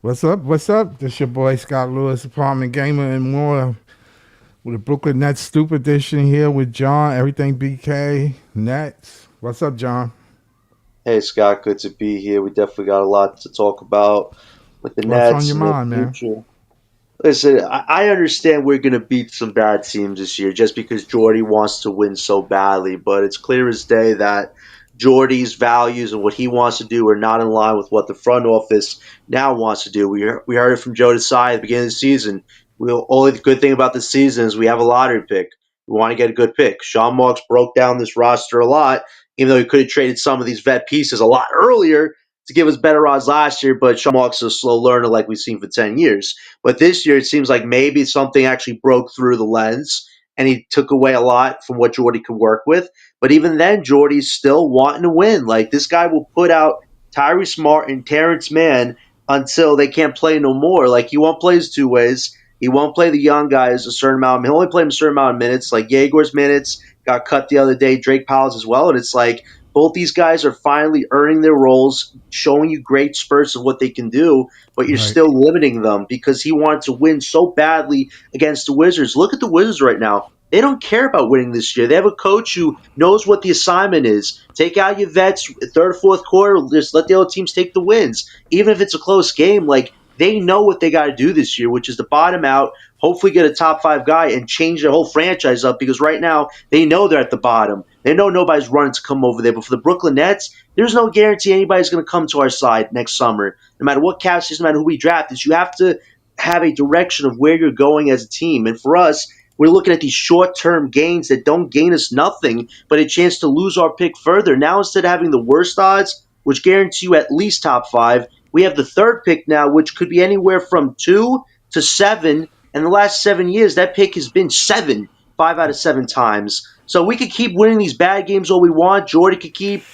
What's up? What's up? This your boy Scott Lewis, apartment gamer and more, with the Brooklyn Nets Stoop Edition here with John. Everything BK Nets. What's up, John? Hey Scott, good to be here. We definitely got a lot to talk about with the What's on Nets your and their mind, man? future. Listen, I understand we're going to beat some bad teams this year just because Jordy wants to win so badly, but it's clear as day that Jordy's values and what he wants to do are not in line with what the front office now wants to do. We heard it from Joe Desai at the beginning of the season. Only the good thing about the season is we have a lottery pick. We want to get a good pick. Sean Marks broke down this roster a lot, even though he could have traded some of these vet pieces a lot earlier to give us better odds last year, but Sean Marks is a slow learner like we've seen for 10 years. But this year, it seems like maybe something actually broke through the lens and he took away a lot from what Jordy could work with. But even then, Jordy's still wanting to win. Like, this guy will put out Tyree Smart and Terrence Mann until they can't play no more. Like, he won't play his two ways. He won't play the young guys a certain amount. He'll only play them a certain amount of minutes. Like, Yeagor's minutes got cut the other day, Drake Powell's as well. And it's like, both these guys are finally earning their roles, showing you great spurts of what they can do, but you're Right. still limiting them because he wanted to win so badly against the Wizards. Look at the Wizards right now. They don't care about winning this year. They have a coach who knows what the assignment is. Take out your vets, third, fourth quarter, just let the other teams take the wins. Even if it's a close game, like they know what they got to do this year, which is to bottom out, hopefully get a top five guy and change their whole franchise up because right now they know they're at the bottom. They know nobody's running to come over there. But for the Brooklyn Nets, there's no guarantee anybody's going to come to our side next summer. No matter what cap system, no matter who we draft, is you have to have a direction of where you're going as a team. And for us, we're looking at these short-term gains that don't gain us nothing, but a chance to lose our pick further. Now, instead of having the worst odds, which guarantee you at least top five, we have the third pick now, which could be anywhere from 2 to 7. And the last 7 years, that pick has been 7, 5 out of 7 times. So we could keep winning these bad games all we want. Jordy could keep,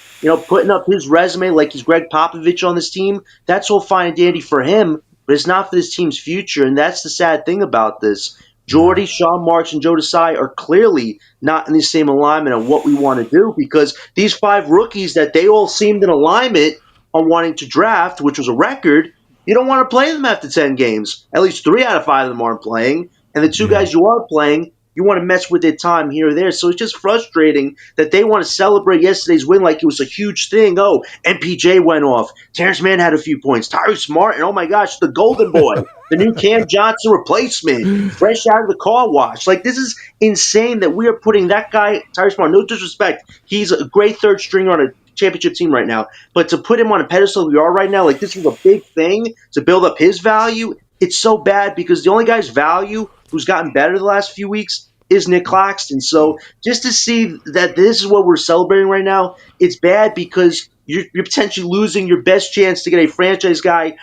putting up his resume like he's Greg Popovich on this team. That's all fine and dandy for him, but it's not for this team's future. And that's the sad thing about this. Right. Jordy, Sean Marks, and Joe Desai are clearly not in the same alignment on what we want to do because these five rookies that they all seemed in alignment on wanting to draft, which was a record, you don't want to play them after 10 games. At least 3 out of 5 of them aren't playing. And the two Yeah. guys you are playing, you want to mess with their time here or there. So it's just frustrating that they want to celebrate yesterday's win like it was a huge thing. Oh, MPJ went off. Terrence Mann had a few points. Tyree Smart, and oh my gosh, the golden boy, the new Cam Johnson replacement, fresh out of the car wash. Like, this is insane that we are putting that guy, Tyree Smart, no disrespect. He's a great third stringer on a championship team right now. But to put him on a pedestal we are right now, like this was a big thing to build up his value. It's so bad because the only guy's value who's gotten better the last few weeks is Nick Claxton. So just to see that this is what we're celebrating right now, it's bad because you're potentially losing your best chance to get a franchise guy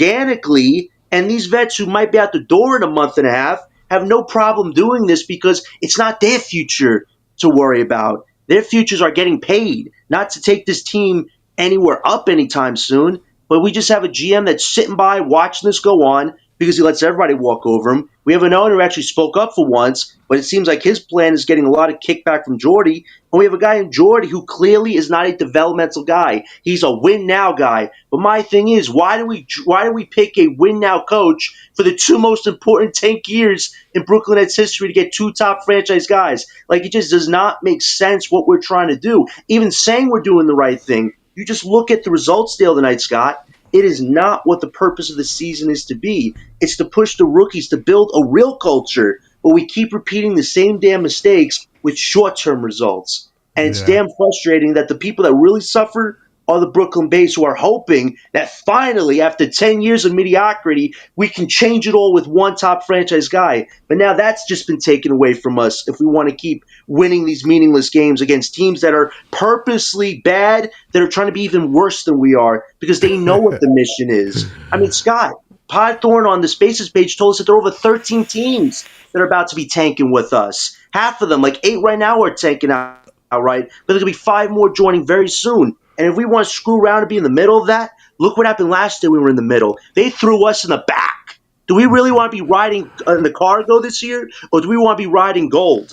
organically. And these vets who might be out the door in a month and a half have no problem doing this because it's not their future to worry about. Their futures are getting paid, not to take this team anywhere up anytime soon. But we just have a GM that's sitting by watching this go on because he lets everybody walk over him. We have an owner who actually spoke up for once, but it seems like his plan is getting a lot of kickback from Jordy. And we have a guy in Jordy who clearly is not a developmental guy. He's a win now guy. But my thing is, why do we pick a win now coach for the two most important tank years in Brooklyn Nets history to get two top franchise guys? Like, it just does not make sense what we're trying to do. Even saying we're doing the right thing, you just look at the results the other night, Scott. It is not what the purpose of the season is to be. It's to push the rookies to build a real culture, but we keep repeating the same damn mistakes with short-term results. And it's Yeah. damn frustrating that the people that really suffer are the Brooklyn Base who are hoping that finally, after 10 years of mediocrity, we can change it all with one top franchise guy. But now that's just been taken away from us if we want to keep winning these meaningless games against teams that are purposely bad, that are trying to be even worse than we are because they know what the mission is. I mean, Scott, Podthorn on the Spaces page told us that there are over 13 teams that are about to be tanking with us. Half of them, like 8 right now, are tanking outright, but there's going to be 5 more joining very soon. And if we want to screw around and be in the middle of that, look what happened last year when we were in the middle. They threw us in the back. Do we really want to be riding in the cargo this year, or do we want to be riding gold?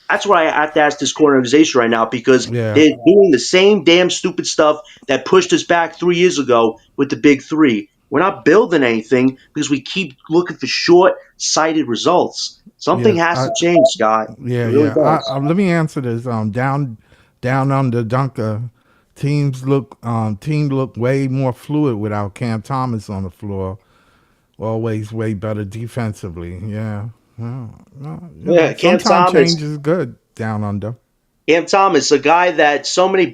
That's why I have to ask this core organization right now because Yeah. they're doing the same damn stupid stuff that pushed us back 3 years ago with the big three. We're not building anything because we keep looking for short-sighted results. Something Yeah, has to change, Scott. It yeah, really yeah. does. Let me answer this. Down on the dunker, team look way more fluid without Cam Thomas on the floor. Always way better defensively. Yeah. Well, Yeah, sometimes change is good down under. Cam Thomas, a guy that so many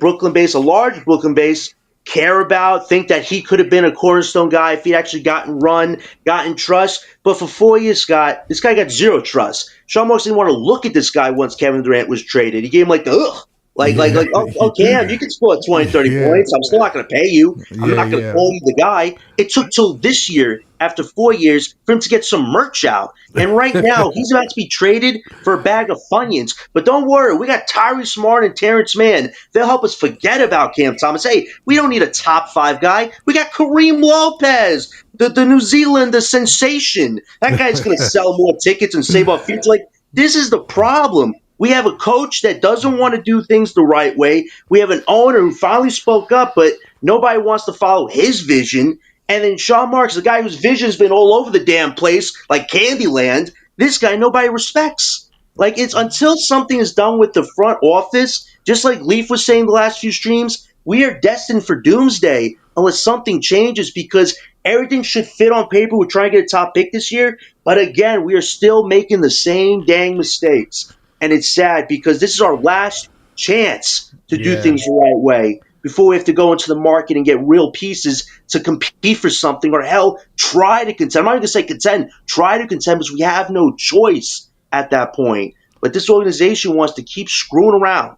a large Brooklyn base, care about, think that he could have been a cornerstone guy if he'd actually gotten trust. But for 4 years, Scott, this guy got zero trust. Sean Marks didn't want to look at this guy once Kevin Durant was traded. He gave him like the ugh. Yeah, Oh, Cam, you can score 20, 30 yeah, points. I'm still not going to pay you. I'm yeah, not going to yeah. call you the guy. It took till this year, after 4 years, for him to get some merch out. And right now, he's about to be traded for a bag of Funyuns. But don't worry, we got Tyrese Smart and Terrence Mann. They'll help us forget about Cam Thomas. Hey, we don't need a top five guy. We got Kareem Lopez, the New Zealand, the sensation. That guy's going to sell more tickets and save our future. Like, this is the problem. We have a coach that doesn't want to do things the right way. We have an owner who finally spoke up, but nobody wants to follow his vision. And then Sean Marks, the guy whose vision's been all over the damn place, like Candyland, this guy nobody respects. Like, it's until something is done with the front office, just like Leaf was saying the last few streams, we are destined for doomsday unless something changes because everything should fit on paper. We're trying to get a top pick this year. But again, we are still making the same dang mistakes. And it's sad because this is our last chance to do Yeah, things the right way before we have to go into the market and get real pieces to compete for something or hell, try to contend. I'm not even going to say contend, try to contend because we have no choice at that point. But this organization wants to keep screwing around.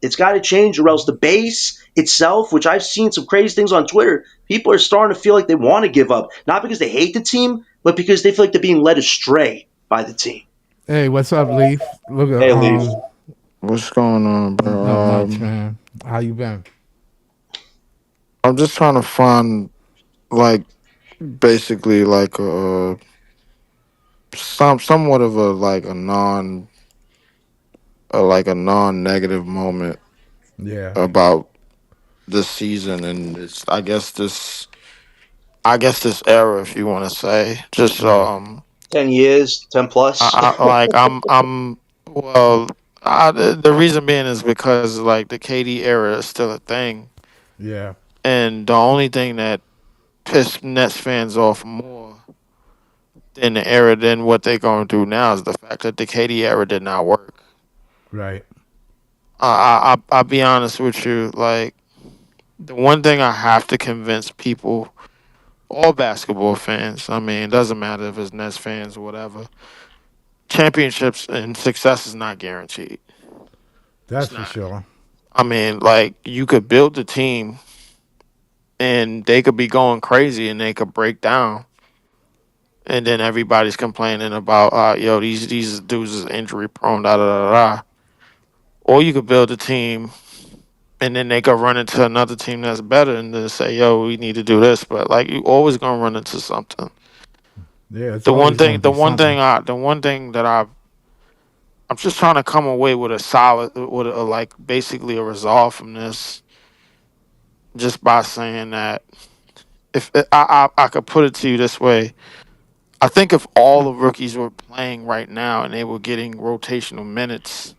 It's got to change, or else the base itself, which I've seen some crazy things on Twitter, people are starting to feel like they want to give up. Not because they hate the team, but because they feel like they're being led astray by the team. hey, what's up, Leaf? Look at Hey, Leaf. What's going on, not bro? much, man. How you been? I'm just trying to find like basically like somewhat of a like a non negative moment Yeah, about this season and it's I guess this era if you want to say just right. 10 years, 10 plus. I'm well the reason being is because like the KD era is still a thing Yeah, and the only thing that pissed Nets fans off more in the era than what they're going through now is the fact that the KD era did not work. right. I'll be honest with you. Like the one thing I have to convince people, all basketball fans. I mean, it doesn't matter if it's Nets fans or whatever. Championships and success is not guaranteed. It's That's for not. sure. I mean, like you could build the team and they could be going crazy and they could break down. And then everybody's complaining about, yo, these dudes is injury prone, da da da da. Or you could build a team and then they could run into another team that's better and then say, yo, we need to do this. But like you always gonna run into something. Yeah, it's always gonna be something. The one thing that I'm just trying to come away with a solid with a like basically a resolve from this just by saying that if I could put it to you this way. I think if all the rookies were playing right now and they were getting rotational minutes,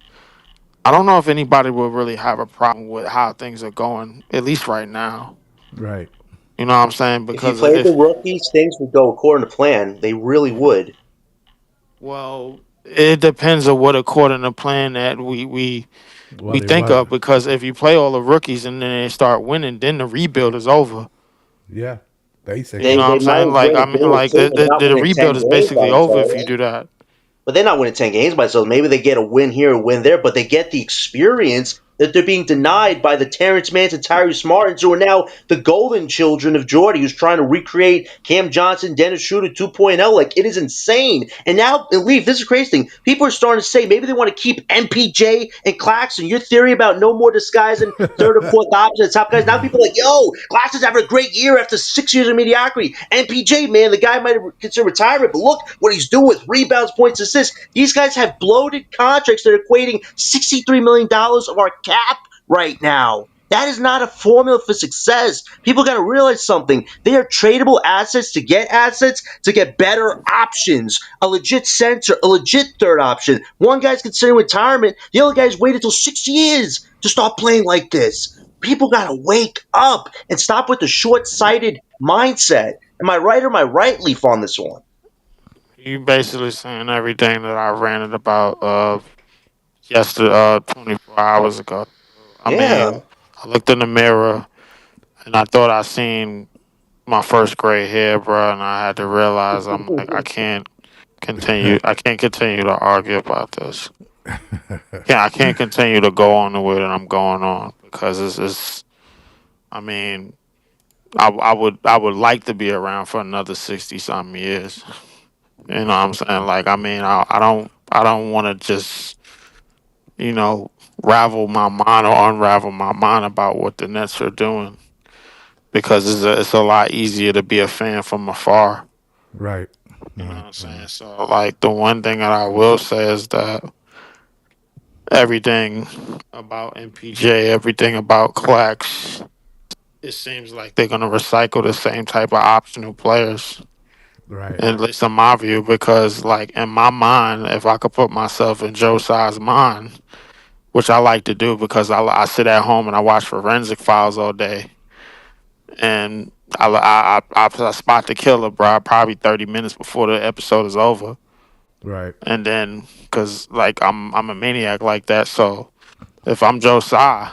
I don't know if anybody would really have a problem with how things are going, at least right now. Right. You know what I'm saying? If you Because played the if rookies, things would go according to plan. They really would. well, it depends on what according to plan that we What it think was. of. Because if you play all the rookies and then they start winning, then the rebuild is over. Yeah, You They know basically. what they I'm might saying? Like win I a mean, game or like two, but not the win 10 rebuild is games by basically over if you themselves. do that. But they're not winning 10 games by themselves. Maybe they get a win here, a win there, but they get the experience that they're being denied by the Terrence Manns and Tyrese Martins, who are now the golden children of Jordy, who's trying to recreate Cam Johnson, Dennis Schroeder 2.0. Like, it is insane. And now, Leaf, this is a crazy thing. People are starting to say maybe they want to keep MPJ and Claxton. Your theory about no more disguise and third or fourth option at top guys. Now people are like, yo, Claxton's having a great year after 6 years of mediocrity. MPJ, man, the guy might have considered retirement, but look what he's doing with rebounds, points, assists. These guys have bloated contracts that are equating $63 million of our cap right now. That is not a formula for success. People got to realize something. They are tradable assets to get better options. A legit center, a legit third option. One guy's considering retirement. The other guy's waited till 6 years to start playing like this. People got to wake up and stop with the short-sighted mindset. Am I right or am I right, Leaf, on this one? You basically saying everything that I ranted about yesterday, 24 hours ago. I Yeah. mean, I looked in the mirror and I thought I seen my first gray hair, bro, and I had to realize I'm like, I can't continue to argue about this. I can't continue to go on the way that I'm going on because it's I mean, I would like to be around for another 60 something years. You know what I'm saying? Like, I mean, I don't want to just, you know, ravel my mind or unravel my mind about what the Nets are doing because it's a lot easier to be a fan from afar. Right. You know what Right. I'm saying? So, like, the one thing that I will say is that everything about MPJ, everything about Clax, it seems like they're gonna recycle the same type of optional players. Right. At least in my view, because like in my mind, if I could put myself in Joe Tsai's mind, which I like to do because I sit at home and I watch forensic files all day, and I spot the killer, bro, probably 30 minutes before the episode is over, Right. and then because like I'm a maniac like that, so if I'm Joe Tsai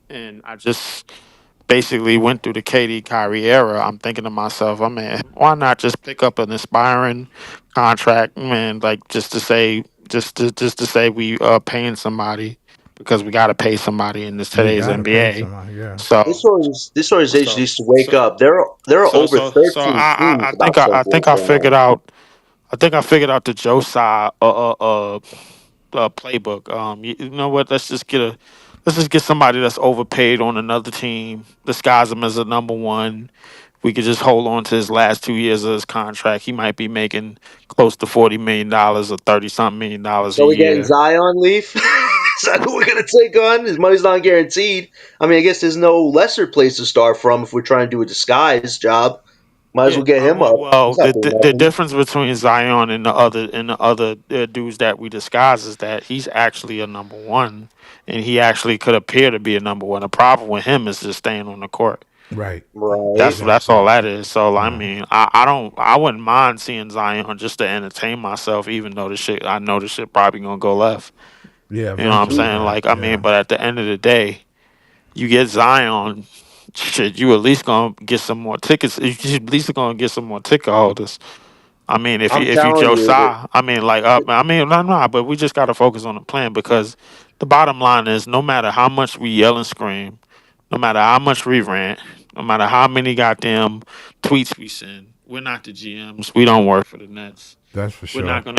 and I just basically went through the KD Kyrie era, I'm thinking to myself, I mean, why not just pick up an inspiring contract, man? Like just to say we paying somebody because we got to pay somebody in this You today's gotta pay NBA. somebody. Yeah. So This organization so needs to wake so up. There are over so 13 teams about to start I doing think I right now. figured out. I think I figured out the Joe side playbook. You know what? Let's just get somebody that's overpaid on another team. Disguise him as a number one. We could just hold on to his last 2 years of his contract. He might be making close to $40 million or 30 something million a So we're getting year. Zion Leaf. Is that who we're gonna take on? His money's not guaranteed. I mean, I guess there's no lesser place to start from if we're trying to do a disguise job. Might as Yeah, well get him up. well, He's not doing the nothing. difference between Zion and the other dudes that we disguise is that he's actually a number one, and he actually could appear to be a number one. The problem with him is just staying on the court. Right. Right. That's all Exactly. that is. So I Right. mean, I wouldn't mind seeing Zion just to entertain myself, even though the shit I know the shit probably gonna go left. Yeah. You know what I'm Eventually. saying? Yeah. Like I mean, Yeah. but at the end of the day, you get Zion, shit, you at least gonna get some more tickets. You at least gonna get some more ticket holders. I mean, I'm if you telling Joe you. Tsai, I mean, like, I mean, no, but we just got to focus on the plan because the bottom line is, no matter how much we yell and scream, no matter how much we rant, no matter how many goddamn tweets we send, we're not the GMs. We don't work for the Nets. That's for sure. Yeah, but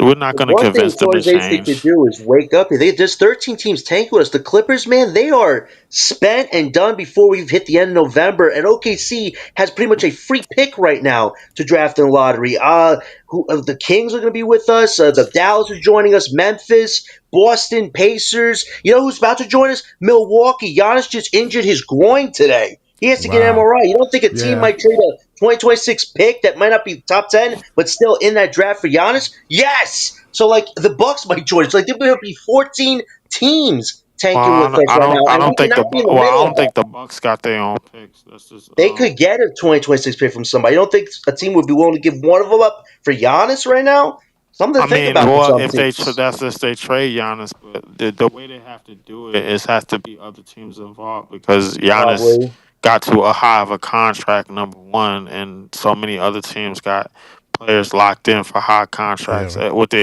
We're not the gonna one thing convince this them to organization could change. do is wake up. There's 13 teams tanking with us. The Clippers, man, they are spent and done before we've hit the end of November. And OKC has pretty much a free pick right now to draft in the lottery. The Kings are going to be with us. The Dallas are joining us. Memphis, Boston, Pacers. You know who's about to join us? Milwaukee. Giannis just injured his groin today. He has to get an Wow. MRI. You don't think a team Yeah. might trade a 2026 pick that might not be top 10, but still in that draft for Giannis? Yes. So like the Bucks might join. So like there will be 14 teams Well, tanking with us right now, and we cannot be in the I middle of don't that. think the Bucks got their own picks. That's just They could get a 2026 pick from somebody. You don't think a team would be willing to give one of them up for Giannis right now? Something to I think mean, about for well, some if they teams. that's if they trade Giannis, but the way they have to do it is has to be other teams involved because Giannis Probably. got to a high of a contract, number one, and so many other teams got players locked in for high contracts Yeah. with the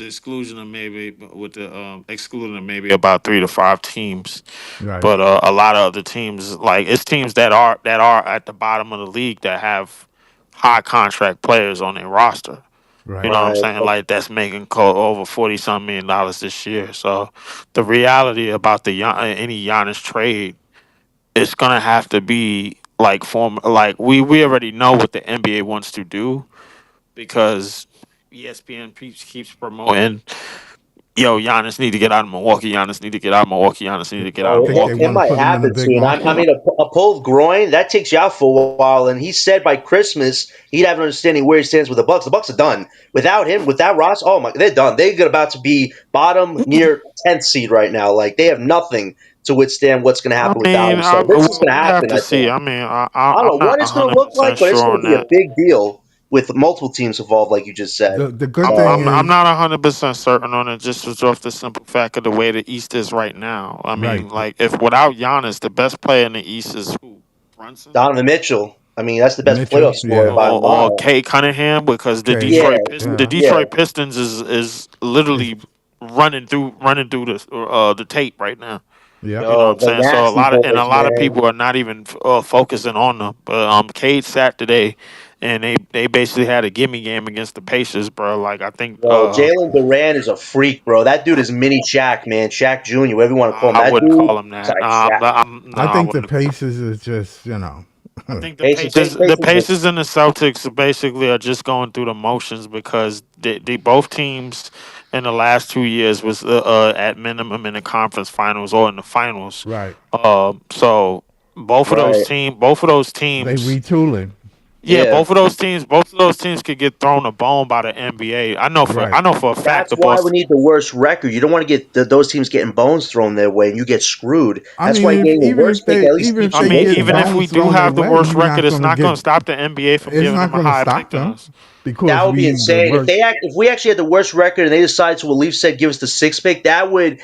exclusion of maybe with the excluding of maybe about 3 to 5 teams. Right. But a lot of other teams, like it's teams that are at the bottom of the league that have high contract players on their roster. You Right. know what I'm Right. saying? Like that's making over 40 some million this year. So the reality about any Giannis trade, it's gonna have to be like we already know what the NBA wants to do because ESPN keeps promoting yo, Giannis need to get out of Milwaukee. Giannis need to get out of Milwaukee. Giannis need to get out Oh, of I think they Milwaukee. it want to might put him in a happen big soon. I market. mean, a pulled groin that takes you out for a while. And he said by Christmas he'd have an understanding where he stands with the Bucks. The Bucks are done without him, without Ross. Oh my, they're done. They're about to be bottom near 10th seed right now. Like they have nothing to withstand what's going to I happen without mean, him. So this is going to we have happen. to I see. think. I mean, I don't I'm know not what it's going to look like, 100% but it's sure going on to be a that. big deal with multiple teams involved, like you just said. The good thing So I'm is not 100% certain on it, just off the simple fact of the way the East is right now. I mean, right. like if without Giannis, the best player in the East is who? Brunson Donovan Mitchell. I mean, that's the best playoff Mitchell, scorer yeah, by a or mile. Kay Cunningham because okay, Yeah, The yeah. yeah. Detroit Pistons is It's literally running through the tape right now. yep. You know what Yo, I'm the saying? So nasty a boys, lot of man. people are not even focusing on them. But Cade sat today, and they basically had a gimme game against the Pacers, bro. Like I think Yo, Jalen Duran is a freak, bro. That dude is mini Shaq, man. Shaq Jr., whatever you want to call him. I That wouldn't dude call him is that. like Shaq. No, I I think the wouldn't. Pacers is just I think the Pacers Pacers and the Celtics basically are just going through the motions because they both teams in the last 2 years was at minimum in the conference finals or in the finals. right. So right. both of those They teams, retooling. yeah, Yeah. both of those teams could get thrown a bone by the NBA. Right. I know for a fact That's the why we Boston. need the worst record. You don't want to get those teams getting bones thrown their way, and you get screwed. I That's mean, why if getting the worst pick at least even if keeps I you they mean, away get from even if that. we bones do thrown their have the way, worst you're record, not it's going to not going get. to stop the NBA from It's giving not them a going to higher stop pick than them us. because That would be we the insane. worst. If we actually had the worst record and they decided to what Leaf said, give us the sixth pick, that would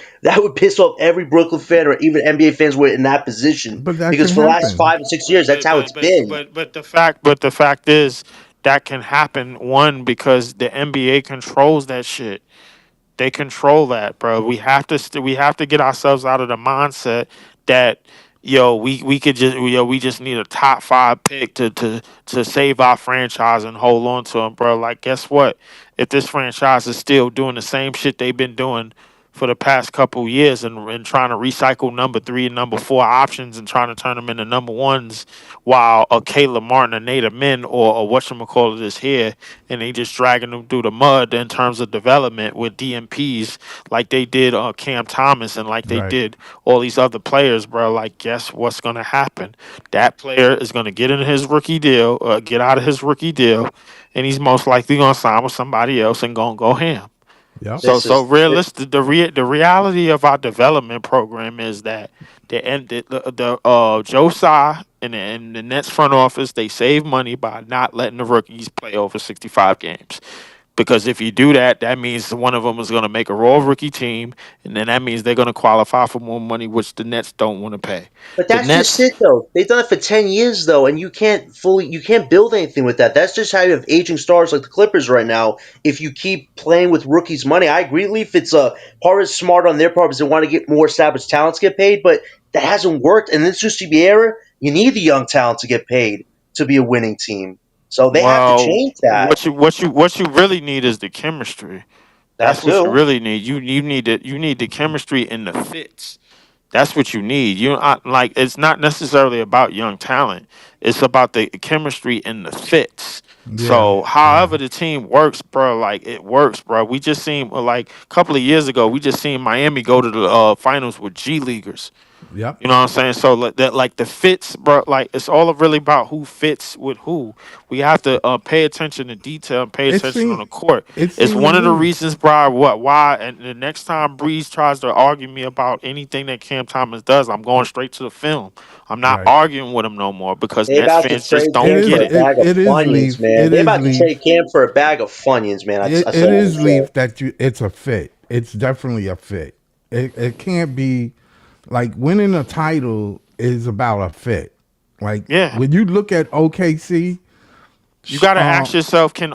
piss off every Brooklyn fan or even NBA fans who were in that position. But that Because can for the last happen. 5 or 6 years, that's how it's been. But the fact is that can happen. One, because the NBA controls that shit. They control that, bro. We have to get ourselves out of the mindset that we could just we just need a top five pick to save our franchise and hold on to them, bro. Like, guess what? If this franchise is still doing the same shit they've been doing for the past couple years and trying to recycle number three and number four options and trying to turn them into number ones while a Caleb Martin, a Native Min, or whatchamacallit is here and they just dragging them through the mud in terms of development with DMPs like they did Cam Thomas and like they Right. did all these other players, bro. Like, guess what's gonna happen? That player is gonna get in his rookie deal, get out of his rookie deal, and he's most likely gonna sign with somebody else and gonna go ham. Yep. This So is realistic. The reality of our development program is that the Joe Tsai and the Nets front office, they save money by not letting the rookies play over 65 games. Because if you do that, that means one of them is going to make a raw rookie team, and then that means they're going to qualify for more money, which the Nets don't want to pay. But The that's just Nets, it, though. They've done it for 10 years, though, and you can't build anything with that. That's just how you have aging stars like the Clippers right now. If you keep playing with rookies' money, I agree, Leaf. It's a part of smart on their part because they want to get more established talents get paid, but that hasn't worked. And this used to be era. You need the young talent to get paid to be a winning team. So they have to well, change that. what you really need is the chemistry. That That's what you too. really need. You need the chemistry and the fits. That's what you need. Like it's not necessarily about young talent. It's about the chemistry and the fits. Yeah. So, Yeah. however the team works, bro, like it works, bro. We just seen like a couple of years ago, we just seen Miami go to the finals with G leaguers. Yep. You know what I'm saying? So that like the fits, bro. Like it's all really about who fits with who. We have to pay attention to detail and pay It attention on seemed. the court. It It's seemed to one of the me. reasons, bro. Why? And the next time Breeze tries to argue me about anything that Cam Thomas does, I'm going straight to the film. I'm not Right. arguing with him no more because They Nets about to fans just trade It don't Cam is. for get a it. bag of It is Funyuns, leaf. man. It They is about to leaf. trade Cam for a bag of Funyuns, man. I It said it is before. leaf that you. It's a fit. It's definitely a fit. It can't be like winning a title is about a fit. Like Yeah. when you look at OKC, You gotta um, ask yourself, can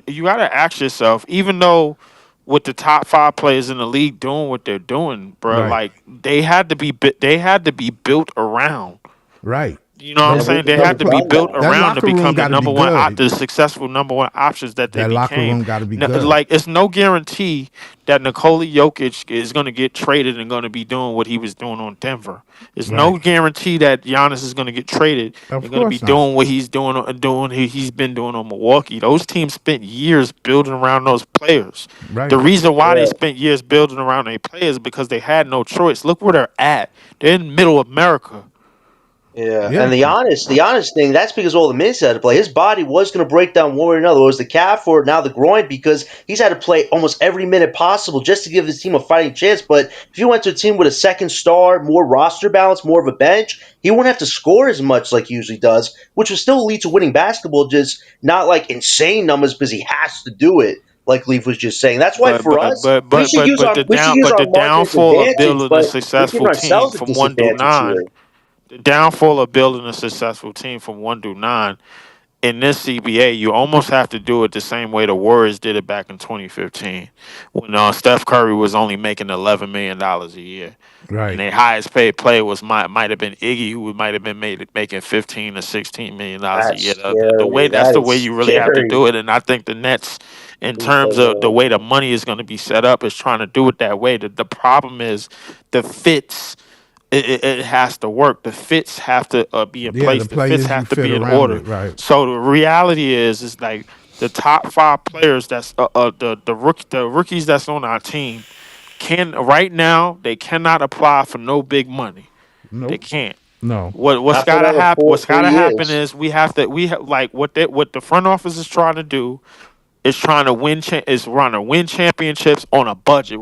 you gotta ask yourself, even though with the top five players in the league doing what they're doing, bro, right, like they had to be built around. right, You know what I'm And we've saying? They never had to be done built that. That around to locker room become the got to be number one, good. the successful number one options that they That locker became. room got to be good. Like it's no guarantee that Nikola Jokic is going to get traded and going to be doing what he was doing on Denver. There's Right. no guarantee that Giannis is going to get traded Of and going to be course not. doing what he's he's been doing on Milwaukee. Those teams spent years building around those players. The Right. reason why they Yeah. spent years building around their players is because they had no choice. Look where they're at. They're in middle America. Yeah, and Yeah. the honest thing, that's because all the minutes he had to play. His body was going to break down one way or another. It was the calf or now the groin because he's had to play almost every minute possible just to give his team a fighting chance. But if you went to a team with a second star, more roster balance, more of a bench, he wouldn't have to score as much like he usually does, which would still lead to winning basketball, just not like insane numbers because he has to do it. Like Leaf was just saying, that's why But for but us, but but but but the margin of downfall of advantage, building a but we're giving successful team ourselves a from one through disadvantage nine, here. the downfall of building a successful team from 1 through 9 in this CBA, you almost have to do it the same way the Warriors did it back in 2015, when Steph Curry was only making $11 million a year, and Right. their highest paid player was might have been Iggy, who might have been making $15 to $16 million a year. That's The way scary. that's That the way is you really have to scary. do it, and I think the Nets, in terms of the Because, way the money is going to be set up, is trying to do it that way. The problem is the fits. It has to work. The fits have to be in Yeah, place. the The fits players you have to fit be in around order. it. Right. So the reality is like the top five players that's the rookies that's on our team can right now they cannot apply for no big money. They Nope. can't. No. What's not for gotta another happen? four What's three gotta happen years. is like what the front office is trying to do is trying to win championships on a budget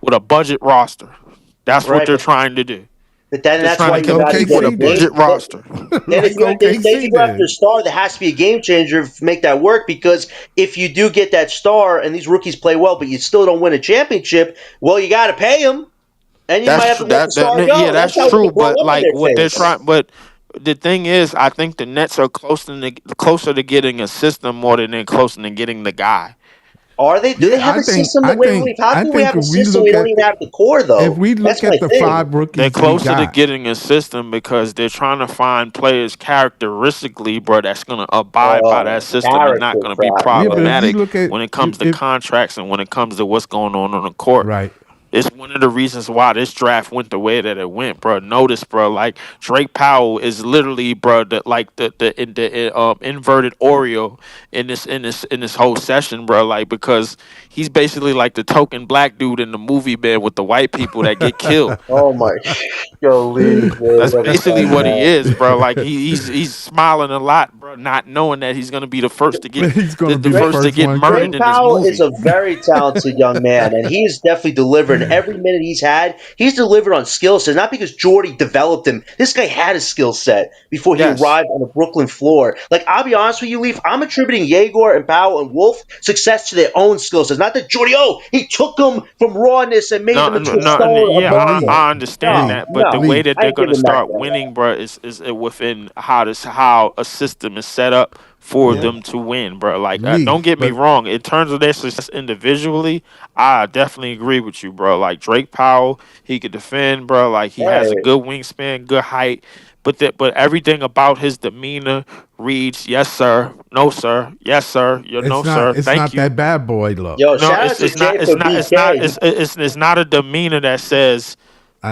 with a budget roster. That's what Right, they're trying to do. but then They're that's trying why to Like you get a got to team get with a a OKC budget did. game. roster. Then if Like you OKC go after a did. star, there has to be a game changer to make that work. Because if you do get that star and these rookies play well, but you still don't win a championship, well, you got to pay them, and you might That's have to true. let the star Yeah, go. that's That's how it's true. going to blow But up in like their what they're face. trying, but the thing is, I think the Nets are closer to getting a system more than they're closer to getting the guy. Are they? Do they Yeah, have a system? Wait, how I can we think have a if we system? look We don't at even have the core, if though. we That's look my at the thing. five They're rookies we closer to got, getting a system because they're trying to find players characteristically, bro, that's gonna abide by that Oh, system and not character gonna be crap. yeah, but Yeah. if we problematic look at when it comes to if contracts and when it comes to what's going on the court. right, It's one of the reasons why this draft went the way that it went, bro. Notice, bro, like Drake Powell is literally, bro, the inverted Oreo in this whole session, bro. Like because he's basically like the token black dude in the movie band with the white people that get killed. Oh my, yo, leave, man. That's You have basically fun what he now. is, bro. Like he's smiling a lot, bro, not knowing that he's gonna be the first to get he's gonna the be the Drake, first to first get one Drake murdered killed. in this Powell is movie. a very talented young man, and he's definitely delivered. And every minute he's had, he's delivered on skill set. Not because Jordy developed him. This guy had a skill set before he Yes. arrived on the Brooklyn floor. Like, I'll be honest with you, Leaf, I'm attributing Yegor and Powell and Wolf success to their own skill sets. Not that Jordy, he took them from rawness and made them No, into no, a no, star yeah, above Leaf, them. I understand No, Leaf, that, but the no, way Leaf. that I they're ain't gonna giving that start credit. winning, bro, is within how a system is set up for Yeah, them to win, bro. Like, don't Leaf. get me But wrong. In terms of their success individually, I definitely agree with you, bro. Like Drake Powell, he could defend, bro. Like he has a Right. good wingspan, good height, but everything about his demeanor reads, yes sir, no sir, yes sir, you're no sir, it's thank not you. that bad boy look. Yo, No, shout out to Jay for BK. it's not a demeanor that says,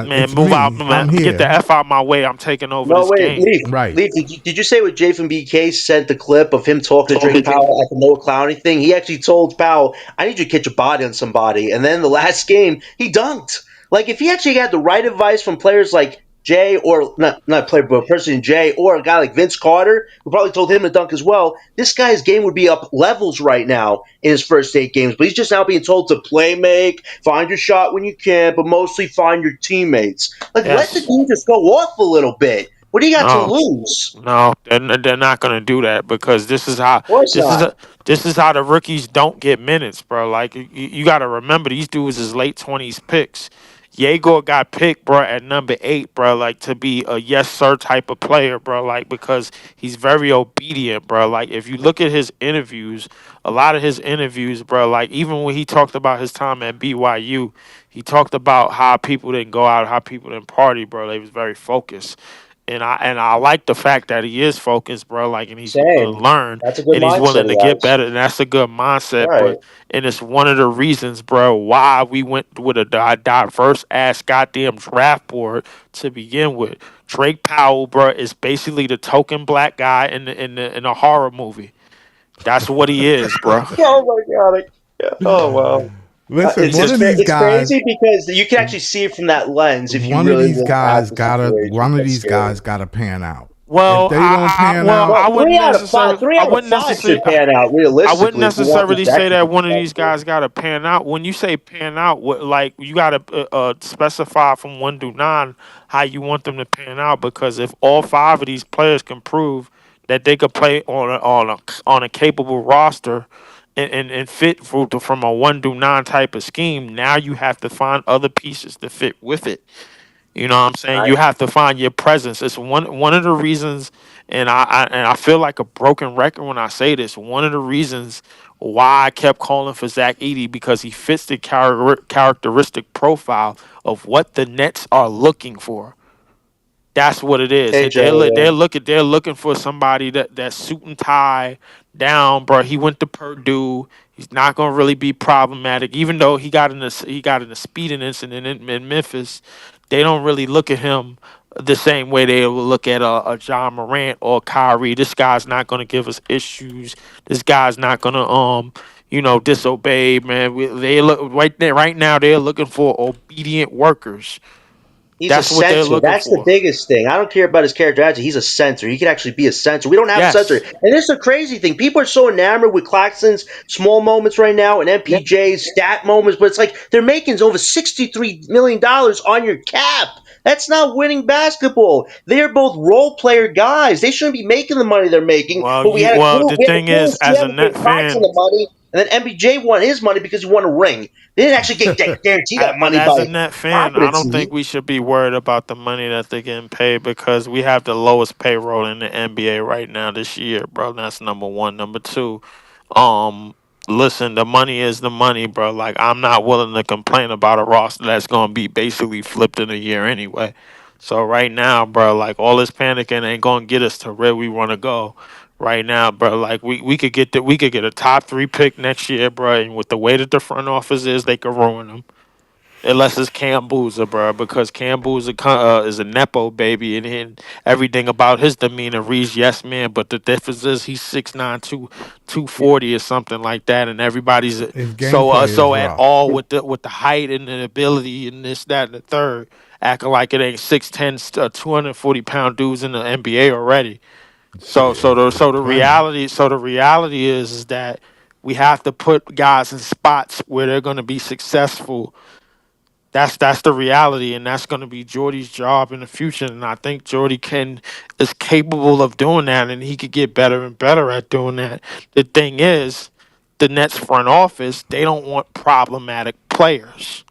man, It's move out, me. man, I'm get the here. f out my way. I'm taking over No, this wait, game. Leaf. Right. Leaf, did you say what Jay from BK sent the clip of him talking to Drake Powell at the No Clowny thing? He actually told Powell, I need you to catch a body on somebody. And then the last game, he dunked. Like, if he actually had the right advice from players like Jay, or not player, but a person in Jay, or a guy like Vince Carter, who probably told him to dunk as well, this guy's game would be up levels right now in his first 8 games. But he's just now being told to play make, find your shot when you can, but mostly find your teammates. Like, let the Yes. dude just go off a little bit. What do you got to No. lose? No, they're not gonna do that because Of course not. this is how the rookies don't get minutes, bro. Like you got to remember these dudes is late 20s picks. Yegor got picked, bro, at number 8, bro, like to be a yes sir type of player, bro, like because he's very obedient, bro. Like if you look at his interviews, a lot of his interviews, bro, like even when he talked about his time at BYU, he talked about how people didn't go out, how people didn't party, bro. They was very focused. And I like the fact that he is focused, bro. Like, and he's willing to Same. learn, That's a good and he's mindset willing to he get has. better, and that's a good mindset. Right. And it's one of the reasons, bro, why we went with a diverse ass goddamn draft board to begin with. Drake Powell, bro, is basically the token black guy in a horror movie. That's what he is, bro. Oh my god. Yeah. Oh wow. Listen, It's one just of these it's guys, crazy because you can actually see it from that lens if you one of really these look at guys the gotta, situation. one of That's these scary. guys gotta pan out. If Well, they don't pan out, Well, I wouldn't necessarily, three I out of wouldn't five necessarily, should pan out I wouldn't realistically if we want the necessarily say projections that to be one of these successful. guys got to pan out. When you say pan out, what, like, you got to specify from 1 to 9 how you want them to pan out. Because if all five of these players can prove that they could play on a capable roster and fit from a 1 to 9 type of scheme, now you have to find other pieces to fit with it. You know what I'm saying? I, You have to find your presence. It's one of the reasons, and I feel like a broken record when I say this. One of the reasons why I kept calling for Zach Edey, because he fits the characteristic profile of what the Nets are looking for. That's what it is. AJ, They're looking for somebody that suit and tie down, bro. He went to Purdue. He's not gonna really be problematic, even though he got in a speeding incident in Memphis. They don't really look at him the same way they will look at a John Morant or Kyrie. This guy's not gonna give us issues. This guy's not gonna disobey, man. They look right there right now. They're looking for obedient workers. he's a That's what they're censor. looking That's the for. biggest thing. I don't care about his character attitude. He's a censor. He can actually be a censor. We don't have a censor. Yes. And this is the crazy thing. People are so enamored with Claxton's small moments right now and MPJ's stat moments, but it's like they're making over $63 million on your cap. That's not winning basketball. They're both role player guys. They shouldn't be making the money they're making. But The we had a thing cool is, as a GM net give Claxton fan, the money, and then MPJ won his money because he won a ring. They didn't actually get guaranteed that but money as a by net fan, I don't competency. think we should be worried about the money that they're getting paid, because we have the lowest payroll in the NBA right now this year, bro. That's number one. Number two, um, listen, the money is the money, bro. Like, I'm not willing to complain about a roster that's gonna be basically flipped in a year anyway. So right now, bro, like, all this panicking ain't gonna get us to where we want to go. Right now, bro, like, we could get a top 3 pick next year, bro. And with the way that the front office is, they could ruin them. Unless it's Cam Boozer, bro, because Cam Boozer is a nepo baby, and everything about his demeanor reads yes man. But the difference is he's 6'9", 240 or something like that, and everybody's his so gameplay is at rough. all with the height and the ability and this, that, and the third, acting like it ain't 6'10", 240-pound dudes in the NBA already. So so Shit, the so the plenty. reality is that we have to put guys in spots where they're going to be successful. That's the reality, and that's going to be Jordy's job in the future. And I think Jordy can is capable of doing that, and he could get better and better at doing that. The thing is, the Nets front office, they don't want problematic players.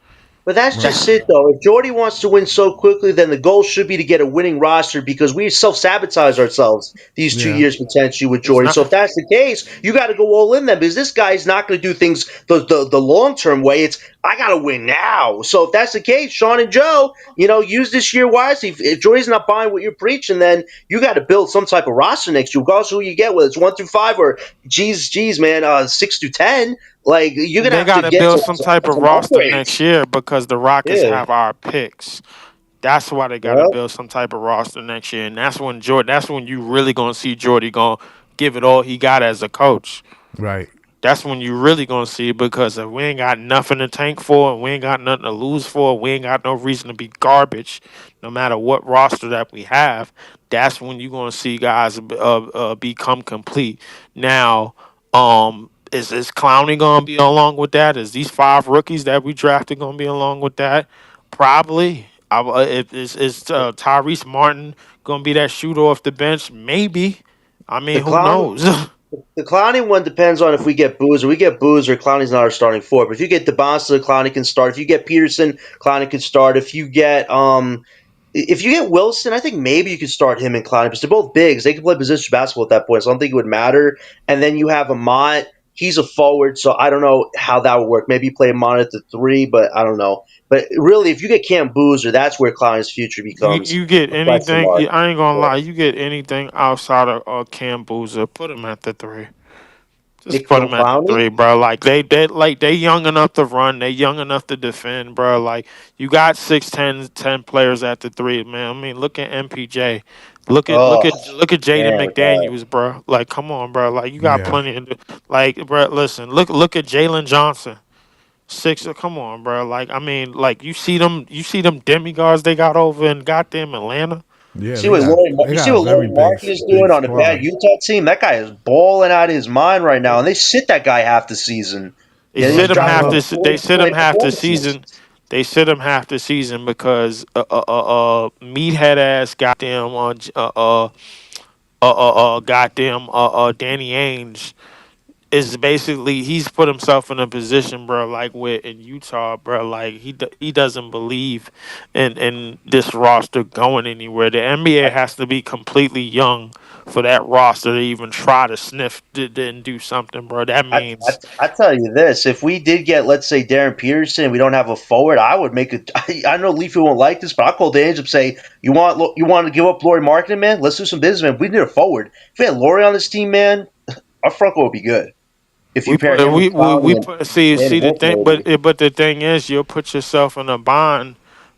But that's Right. just it, though. If Jordy wants to win so quickly, then the goal should be to get a winning roster because we self sabotage ourselves these two Yeah. years potentially with It's Jordy. So if not. that's the case, you got to go all in then because this guy's not going to do things the long term way. It's I got to win now. So if that's the case, Sean and Joe, use this year wisely. If Jordy's not buying what you're preaching, then you got to build some type of roster next year, regardless of who you get, whether it's 1 through 5 or geez, man, 6 through 10. Like you're gonna They have got to to get build some type of some roster next upgrades. year because the Rockets Yeah. have our picks. That's why they got to Well, build some type of roster next year, and that's when Jordy. That's when you really gonna see Jordy gonna give it all he got as a coach. Right. That's when you really gonna see it, because if we ain't got nothing to tank for, and we ain't got nothing to lose for, we ain't got no reason to be garbage, no matter what roster that we have. That's when you gonna see guys become complete. Now, is Clowney gonna be along with that? Is these 5 rookies that we drafted gonna be along with that? Probably. Is Tyrese Martin gonna be that shooter off the bench? Maybe. I the mean, who clown, knows? the Clowney one depends on if we get Boozer. We get Boozer, Clowney's not our starting four. But if you get DeBonsta, Clowney can start. If you get Peterson, Clowney can start. If you get Wilson, I think maybe you could start him and Clowney because they're both bigs. They can play position basketball at that point, so I don't think it would matter. And then you have Amat. he's a forward, so I don't know how that would work. Maybe play him on at the 3, but I don't know. But really, if you get Cam Boozer, that's where Clowney's future becomes You get a question anything. mark. I ain't gonna Yeah. lie. You get anything outside of Cam Boozer, put him at the 3. Just Nick put from them at the Clowney? 3, bro. Like they young enough to run. They young enough to defend, bro. Like you got 6'10" players at the 3, man. I mean, look at MPJ. Oh, Look at Jaden damn. McDaniels, bro. Like, come on, bro. Like you got Yeah. plenty of like, bro. Listen, look at Jalen Johnson. Six. Come on, bro. Like, I mean, like you see them demigods they got over in goddamn Atlanta. Yeah, they You see got a what very Laurie Market is big doing on a bad squad. Utah team? That guy is balling out of his mind right now, and they sit that guy half the season. They Yeah, sit he's him dropping half like Well, this. They 40 sit him point half the performances. season. They sit him half the season because meathead ass goddamn goddamn Danny Ainge is basically he's put himself in a position, bro, like with in Utah, bro, like he doesn't believe in this roster going anywhere. The NBA has to be completely young for that roster to even try to sniff and do something, bro. That I, I, means I tell you this: if we did get, let's say, Darren Peterson, and we don't have a forward, I would make it. I know Leafy won't like this, but I'll call Dange and say, "You want to give up Laurie Marketing, man? Let's do some business, man. We need a forward. If we had Laurie on this team, man, our front court would be good. If we you pair put him with we Clowney and put see the Wolf, thing, maybe. but the thing is, you'll put yourself in a bind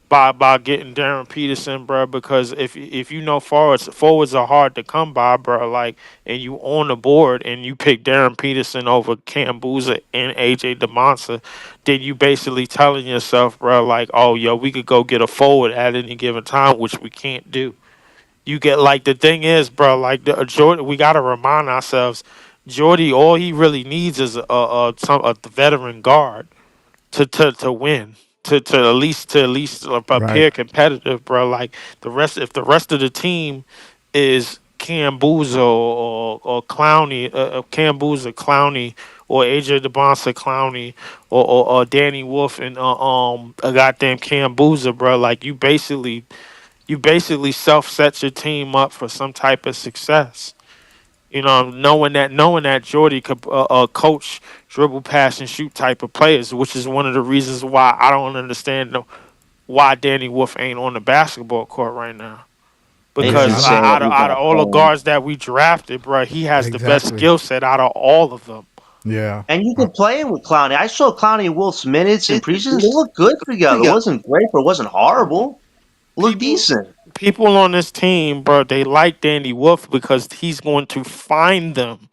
by getting Darren Peterson, bro. Because if you know forwards are hard to come by, bro. Like, and you on the board and you pick Darren Peterson over Cam Boozer and AJ DeMonsa, then you basically telling yourself, bro, like, oh, yo, we could go get a forward at any given time, which we can't do. You get like the thing is, bro, like the Jordan, we gotta remind ourselves, Jordy, all he really needs is a veteran guard to win, to at least right. appear competitive, bro. Like if the rest of the team is Cambuzo or Clowney, Cambuza Clowney or AJ DeBonsa Clowney or Danny Wolf and a goddamn Cambuza, bro. Like you basically self set your team up for some type of success. You know, knowing that Jordy could coach dribble, pass, and shoot type of players, which is one of the reasons why I don't understand why Danny Wolf ain't on the basketball court right now. It's Because Yeah, I don't. insane that he's out of not all the playing. guards that we drafted, bro, he has the best Exactly. skill set out of all of them. Yeah. And you can play him with Clowney. I saw Clowney and Wolf's minutes in preseason. They look good together. It wasn't great, but it wasn't horrible. It looked People decent. people on this team, bro, they like Danny Wolf because he's going to find them.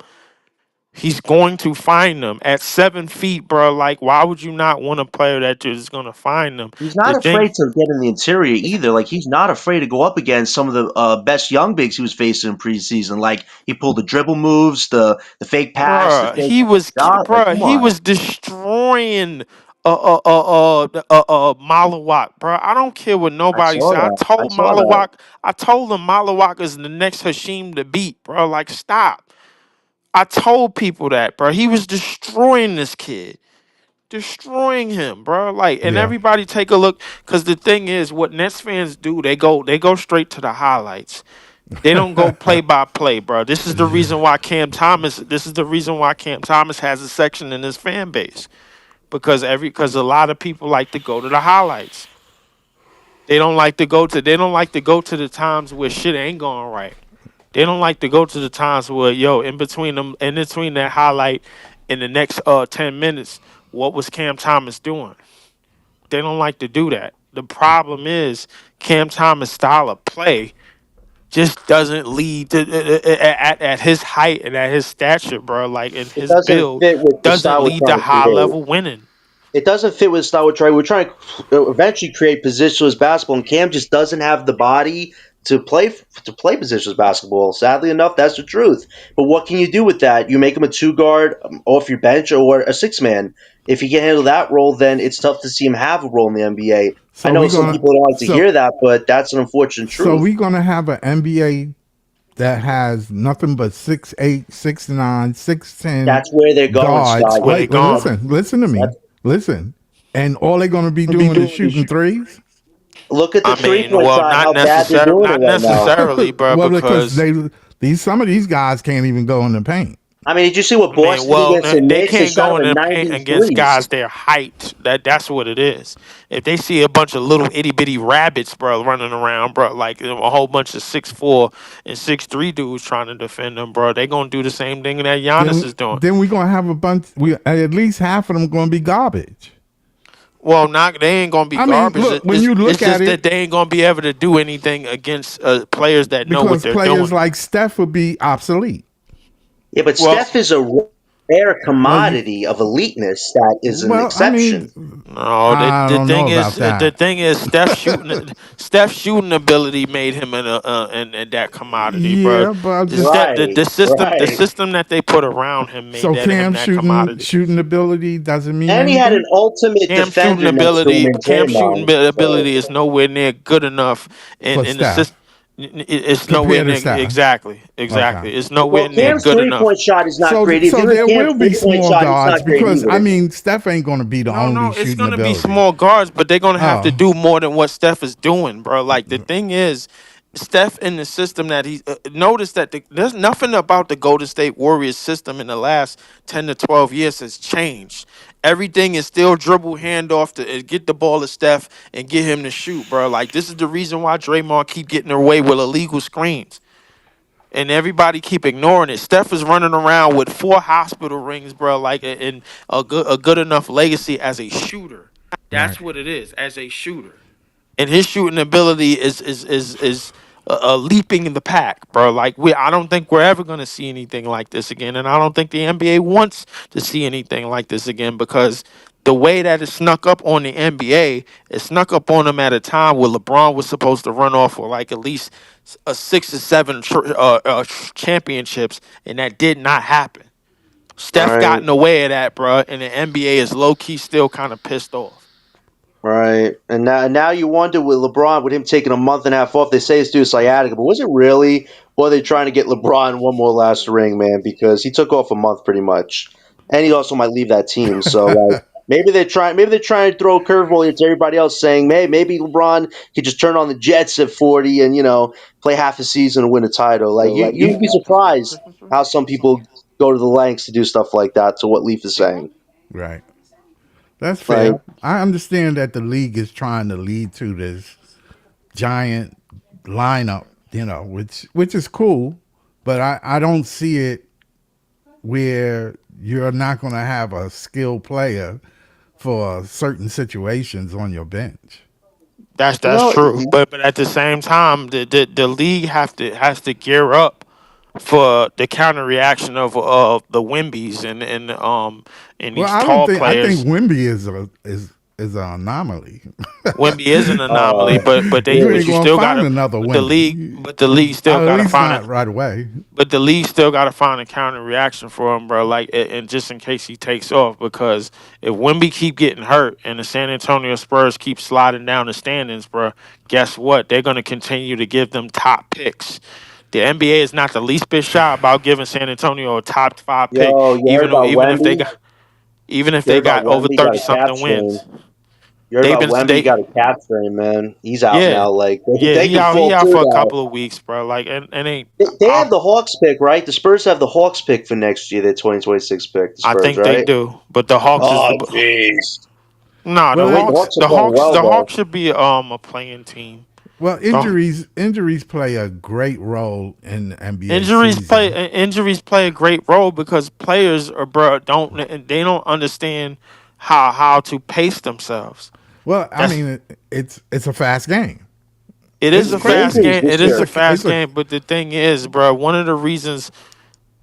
He's going to find them at 7 feet, bro. Like, why would you not want a player that is going to find them? He's The not thing, afraid to get in the interior either. Like he's not afraid to go up against some of the best young bigs he was facing in preseason. Like he pulled the dribble moves, the fake pass, the fake shot. Like come he on, was destroying Malawak, bro. I don't care what I nobody saw said. that. I saw that. I told him Malawak is the next Hashim to beat, bro. Like, stop. I told people that, bro. He was destroying this kid, destroying him, bro. Like, and Yeah. everybody take a look, because the thing is, what Nets fans do, they go straight to the highlights. They don't go play by play, bro. This is the reason why Cam Thomas. This is the reason why Cam Thomas has a section in his fan base, because a lot of people like to go to the highlights. They don't like to go to. They don't like to go to the times where shit ain't going right. They don't like to go to the times where, yo, in between that highlight in the next 10 minutes, what was Cam Thomas doing? They don't like to do that. The problem is Cam Thomas' style of play just doesn't lead to at his height and at his stature, bro. Like in It his doesn't build, fit with the doesn't style we're lead to trying to high create. level winning. It doesn't fit with the style we're trying. We're trying to eventually create positionless basketball, and Cam just doesn't have the body to play positionless basketball. Sadly enough, that's the truth. But what can you do with that? You make him a two guard off your bench or a six man. If he can handle that role, then it's tough to see him have a role in the NBA. I So know we some gonna people don't like to so hear that, but that's an unfortunate so truth. we gonna have an NBA that has nothing but 6'8", 6'9", 6'10" That's where they're going, guards. Scott. That's where they Wait, going. listen to me. That's, Listen. And all they're gonna be doing is shooting threes? look at the I three mean, point well, shot, how bad they're doing it not right now. necessarily, bro, Well, because because some of these guys can't even go in the paint. I mean, did you see what I mean, Boston did well, against the they Knicks? They can't shot go in him the at paint 90 against threes. guys their height. That's what it is. If they see a bunch of little itty bitty rabbits, bro, running around, bro, like a whole bunch of 6'4" and 6'3" dudes trying to defend them, bro, they gonna do the same thing that Giannis is doing. Then we're gonna have a bunch. We at least half of them gonna be garbage. Well, not they ain't gonna be I mean, garbage. look, when you It's look at just that it, they ain't gonna be able to do anything against players that know what because they're players doing. like Steph would be obsolete. Yeah, but Well, Steph is a rare Well, you, commodity of eliteness that is an well, I mean, exception. no, I don't know about the that. thing is, Steph's shooting ability made him in that commodity, bro. Yeah, but I'm The just step Right, the right. system that they put around him made so that him Cam that commodity. shooting ability doesn't mean And he had an anything ultimate defender next to him in Draymond. So, Ability is nowhere near good enough, for in the Steph system. It's nowhere compared to near Steph. Okay. exactly. It's nowhere well, near Cam's good enough. three-point shot is not So great either. so Even there Cam's will be three-point small shot is not guards great because I either. mean Steph ain't gonna be the only No, it's shooting gonna be ability. small guards, but they're gonna have to Oh, do more than what Steph is doing, bro. Like the thing is, Steph in the system that he notice that there's nothing about the Golden State Warriors system in the last 10 to 12 years has changed. Everything is still dribble handoff to get the ball to Steph and get him to shoot, bro. Like this is the reason why Draymond keep getting away with illegal screens. And everybody keep ignoring it. Steph is running around with 4 hospital rings, bro, like and a good enough legacy as a shooter. right. That's what it is, as a shooter. And his shooting ability is leaping in the pack, bro. Like I don't think we're ever gonna see anything like this again, and I don't think the NBA wants to see anything like this again because the way that it snuck up on the NBA, it snuck up on them at a time where LeBron was supposed to run off with like at least a 6 or 7 championships, and that did not happen. Steph got Right, in the way of that, bro, and the NBA is low key still kind of pissed off. right. And now you wonder with LeBron, with him taking a month and a half off, they say it's due to sciatica, but was it really? Or are they trying to get LeBron one more last ring, man? Because he took off a month pretty much. And he also might leave that team. So, like, maybe they're trying to throw a curveball here to everybody else saying, maybe LeBron could just turn on the Jets at 40 and, play half a season and win a title. Like, you'd be surprised how some people go to the lengths to do stuff like that, to what Leaf is saying. Right. That's Like, fair. I understand that the league is trying to lead to this giant lineup, which is cool, but I don't see it where you're not going to have a skilled player for certain situations on your bench. That's well, true, but at the same time, the league has to gear up for the counter reaction of the Wimbies and Well, these I don't tall think I think players. Wimby is an anomaly. Wimby is an anomaly, uh, You but ain't you gonna still find gotta another Wimby. but the league still At gotta least find not a right away. but the league still gotta find a counter reaction for him, bro. Like and just in case he takes off, because if Wimby keep getting hurt and the San Antonio Spurs keep sliding down the standings, bro, guess what? They're gonna continue to give them top picks. The NBA is not the least bit shy about giving San Antonio a top 5 pick, yo, you heard about Wemby? even if You they heard about got over Wemby got 30 a cap something strain? wins. You heard They've about been Wemby they got a cap strain, man. He's out Yeah, now. Like yeah, they could he fall out too for a now. couple of weeks, bro. Like and ain't They have the Hawks pick, right? The Spurs have the Hawks pick for next year. Their 2026 pick. The I Spurs, think they right? do, but the Hawks is Oh, the jeez. nah. Well, The Hawks are playing well The though. Hawks should be a playing team. well, The injuries play a great role in the NBA season. injuries play a great role because players are bro don't understand how to pace themselves. Well, I That's mean, it's a fast game. it is It's a fast Injuries crazy. game. this It is It's a a year. fast it's a game, but the thing is, bro, one of the reasons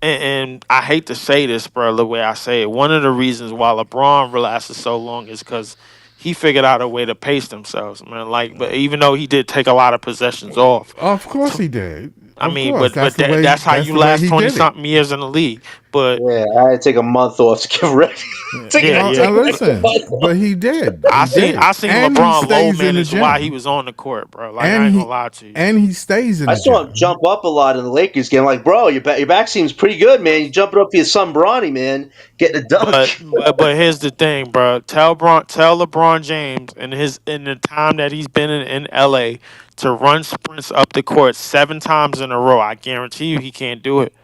and I hate to say this, bro, the way I say it, one of the reasons why LeBron lasted so long is because he figured out a way to pace themselves, man. Like, but even though he did take a lot of possessions off, Of course tw- he did. I Of mean, course, that's how that's you the way last he twenty did it. something years in the league. But Yeah, I had to take a month off to get ready. yeah, Take yeah. like a Listen, month but off. he did. He I did, seen and he LeBron low stays in the manage while he gym, was on the court, bro. Like and I ain't gonna lie to you. he stays in I the saw him gym. jump up a lot in the Lakers game. Like, bro, your back seems pretty good, man. You jumping up for your son Bronny, man, getting a dunk. But here's the thing, bro. Tell LeBron James in the time that he's been in LA to run sprints up the court 7 times in a row. I guarantee you he can't do it.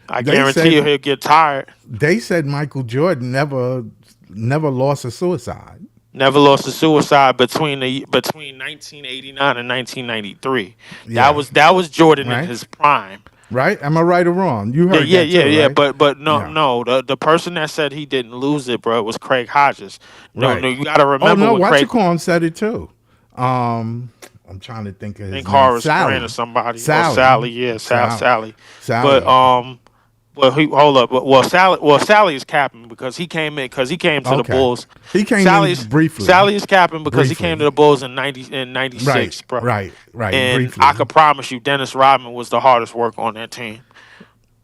I They guarantee you said he'll get tired. they said Michael Jordan never lost a suicide. Never lost a suicide between 1989 and 1993. Yeah, That was Jordan in right, his prime. right. Am I right or wrong? You Yeah, heard yeah, that yeah, too, yeah. right? But no, Yeah, no. The person that said he didn't lose it, bro, was Craig Hodges. No, right. no. You got to Oh remember no, when Watch Craig, Your Corn said it too. Um, I'm trying to think of I his think name. Horace Grant or Sally, somebody or Sally, Sally. Yeah, Sal, Sally. But Sally. well, hold up. Sally is capping because he came in because he came to the Okay, Bulls. he came in briefly, Sally is capping because he came to briefly. the Bulls in Right, 96, bro. right, And I briefly. could promise you, Dennis Rodman was the hardest work on that team.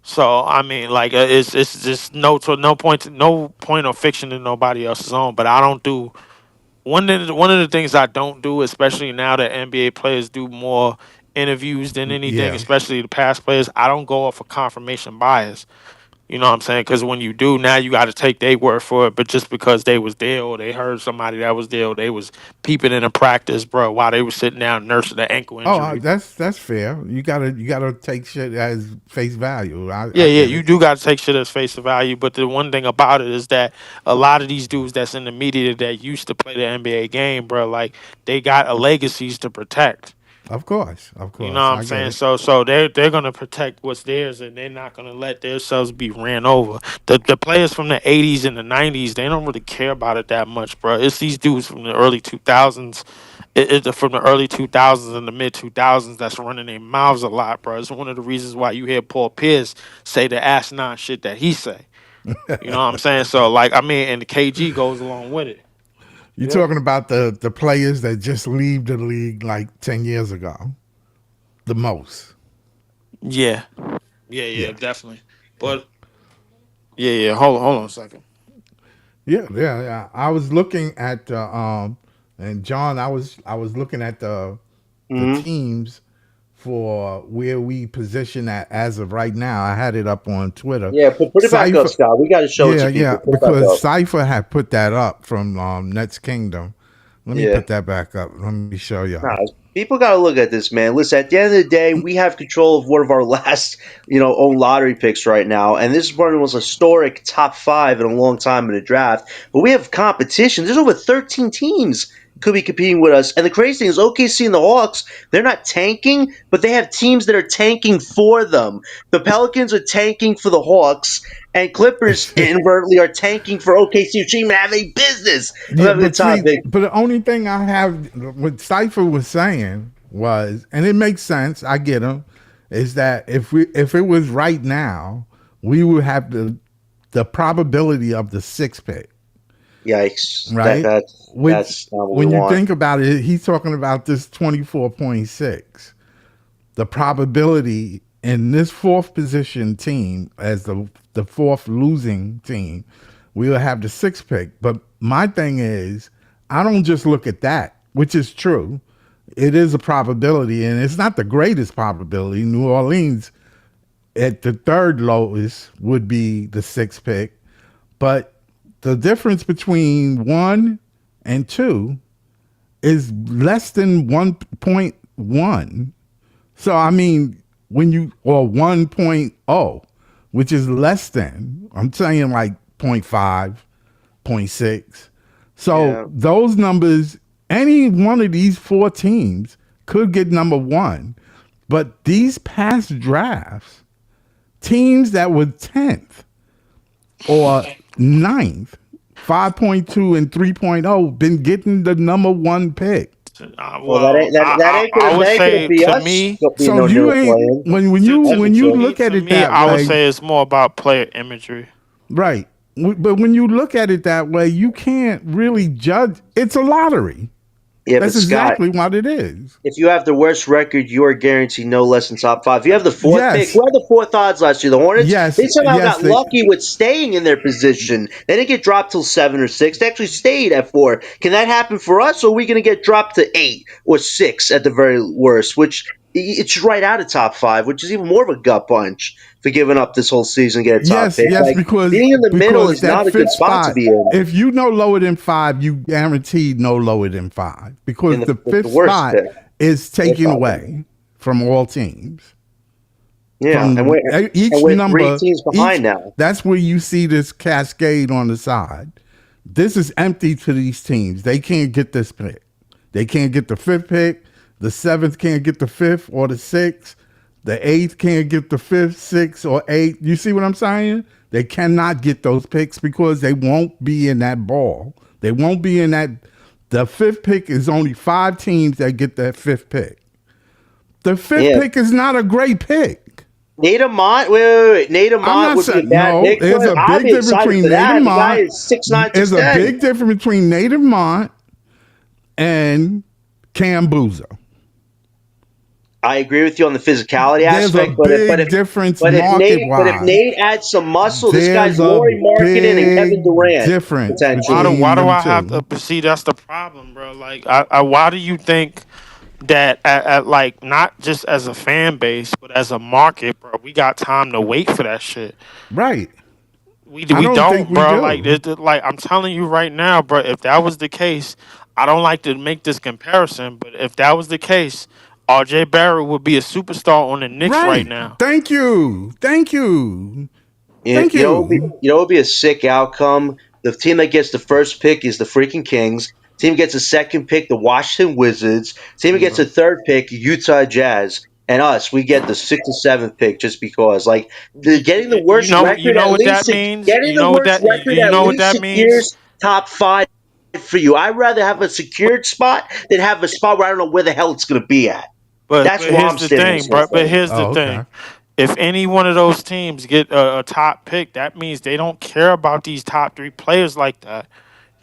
So I mean, like it's just no point of fiction in nobody else's own. But I don't do one of the things I don't do, especially now that NBA players do more interviews than anything, Yeah, especially the past players. I don't go off of confirmation bias. You know what I'm saying? Because when you do, now you got to take their word for it. But just because they was there or they heard somebody that was there or they was peeping in a practice, bro, while they was sitting down nursing the ankle oh, injury. that's fair. You gotta take shit as face value. Yeah, I yeah, get you it. do got to take shit as face value. But the one thing about it is that a lot of these dudes that's in the media that used to play the NBA game, bro, like they got a legacies to protect. Of You know course, what I'm I get saying? it. So they're gonna protect what's theirs, and they're not gonna let themselves be ran over. The players from the '80s and the '90s, they don't really care about it that much, bro. It's these dudes from the early 2000s, from the early 2000s and the mid 2000s that's running their mouths a lot, bro. It's one of the reasons why you hear Paul Pierce say the asinine shit that he say. You know what I'm saying? So like, I mean, and the KG goes along with it. You're talking about the players that just leave the league like 10 years ago, the most. Yeah, yeah, yeah, Yeah, definitely. But yeah, yeah. Hold on a second. yeah. I was looking at and John, I was looking at the Hmm. teams for where we position at as of right now. I had it up on Twitter. Yeah, put it back up, Cipher, Scott. We got to show it yeah, to yeah, people. Put it back because up. Cipher had put that up from Nets Kingdom. Let me Yeah. put that back up. Let me show Nah, y'all. people got to look at this, man. Listen, at the end of the day, we have control of one of our last, own lottery picks right now, and this is one of the most historic top five in a long time in the draft. But we have competition. There's over 13 teams could be competing with us, and the crazy thing is, OKC and the Hawks, they're not tanking, but they have teams that are tanking for them. The Pelicans are tanking for the Hawks, and Clippers inadvertently are tanking for OKC, which even have a business of Yeah, having the but top see, pick. but the only thing I have, what Cipher was saying was, and it makes sense. I get him. Is that if it was right now, we would have the probability of the sixth pick, Yikes! That right? that's Which, that's not what we when you want. think about it, he's talking about this 24.6. The probability in this fourth position team as the fourth losing team, we will have the sixth pick. But my thing is, I don't just look at that, which is true. It is a probability, and it's not the greatest probability. New Orleans at the third lowest would be the sixth pick, but the difference between 1 and 2 is less than 1.1. So I mean, when you or 1.0, which is less than, I'm saying like point 0.5, point 0.6. So Yeah. those numbers, any one of these four teams could get number one. But these past drafts, teams that were 10th or ninth, 5.2 and 3.0, been getting the number one pick. Well, that Well, ain't I would that ain't gonna say be to us. me, Being So no you nerd ain't playing. when you when you look at to it me, that I would way, say it's more about player imagery. right? But when you look at it that way, you can't really judge. It's a lottery. Yeah, but That's Scott, exactly what it is. if you have the worst record, you are guaranteed no less than top five. If you have the fourth pick, Yes, who had the fourth odds last year? The Hornets. yes, They somehow yes. got They, lucky with staying in their position. They didn't get dropped till 7 or 6. They actually stayed at 4. Can that happen for us, or are we going to get dropped to 8 or 6 at the very worst? Which it's right out of top five, which is even more of a gut punch for giving up this whole season and get a top yes, pick. yes. Like being in the middle Because is that not a good fifth spot to spot, be in. if you know lower than 5, you guaranteed no lower than 5 In because the the fifth worst spot pick. is Worst taken spot. away from all teams. Yeah, and From each we're three number, teams behind each now. that's where you see this cascade on the side. This is empty to these teams. They can't get this pick. They can't get the fifth pick. The seventh can't get the fifth or the sixth. The eighth can't get the fifth, sixth, or eighth. You see what I'm saying? They cannot get those picks because they won't be in that ball. They won't be in that. The fifth pick is only 5 teams that get that fifth pick. The fifth pick is not a great pick. Nate Amont, wait. Nate Amont would be a bad pick. There's a big difference between Nate Amont. The guy Amont. is 6'9", There's a big difference between Nate Amont and Cam Boozer. I agree with you on the physicality aspect, but if Nate adds some muscle, this guy's Lauri Markkanen and Kevin Durant. Difference. Why do I have to? See, that's the problem, bro. Like, why do you think that at like not just as a fan base, but as a market, bro, we got time to wait for that shit? Right. We don't, bro. Like I'm telling you right now, bro. If that was the case, I don't like to make this comparison, but if that was the case, R.J. Barrett would be a superstar on the Knicks right now. Thank you. You know, it would be a sick outcome. The team that gets the first pick is the freaking Kings. Team gets a second pick, the Washington Wizards. Team gets a third pick, Utah Jazz. And us, we get the 6th or 7th pick just because, like, getting the worst record at least secures top 5 for you. I'd rather have a secured spot than have a spot where I don't know where the hell it's going to be at. But here's the thing, bro. But here's the thing. If any one of those teams get a top pick, that means they don't care about these top 3 players like that.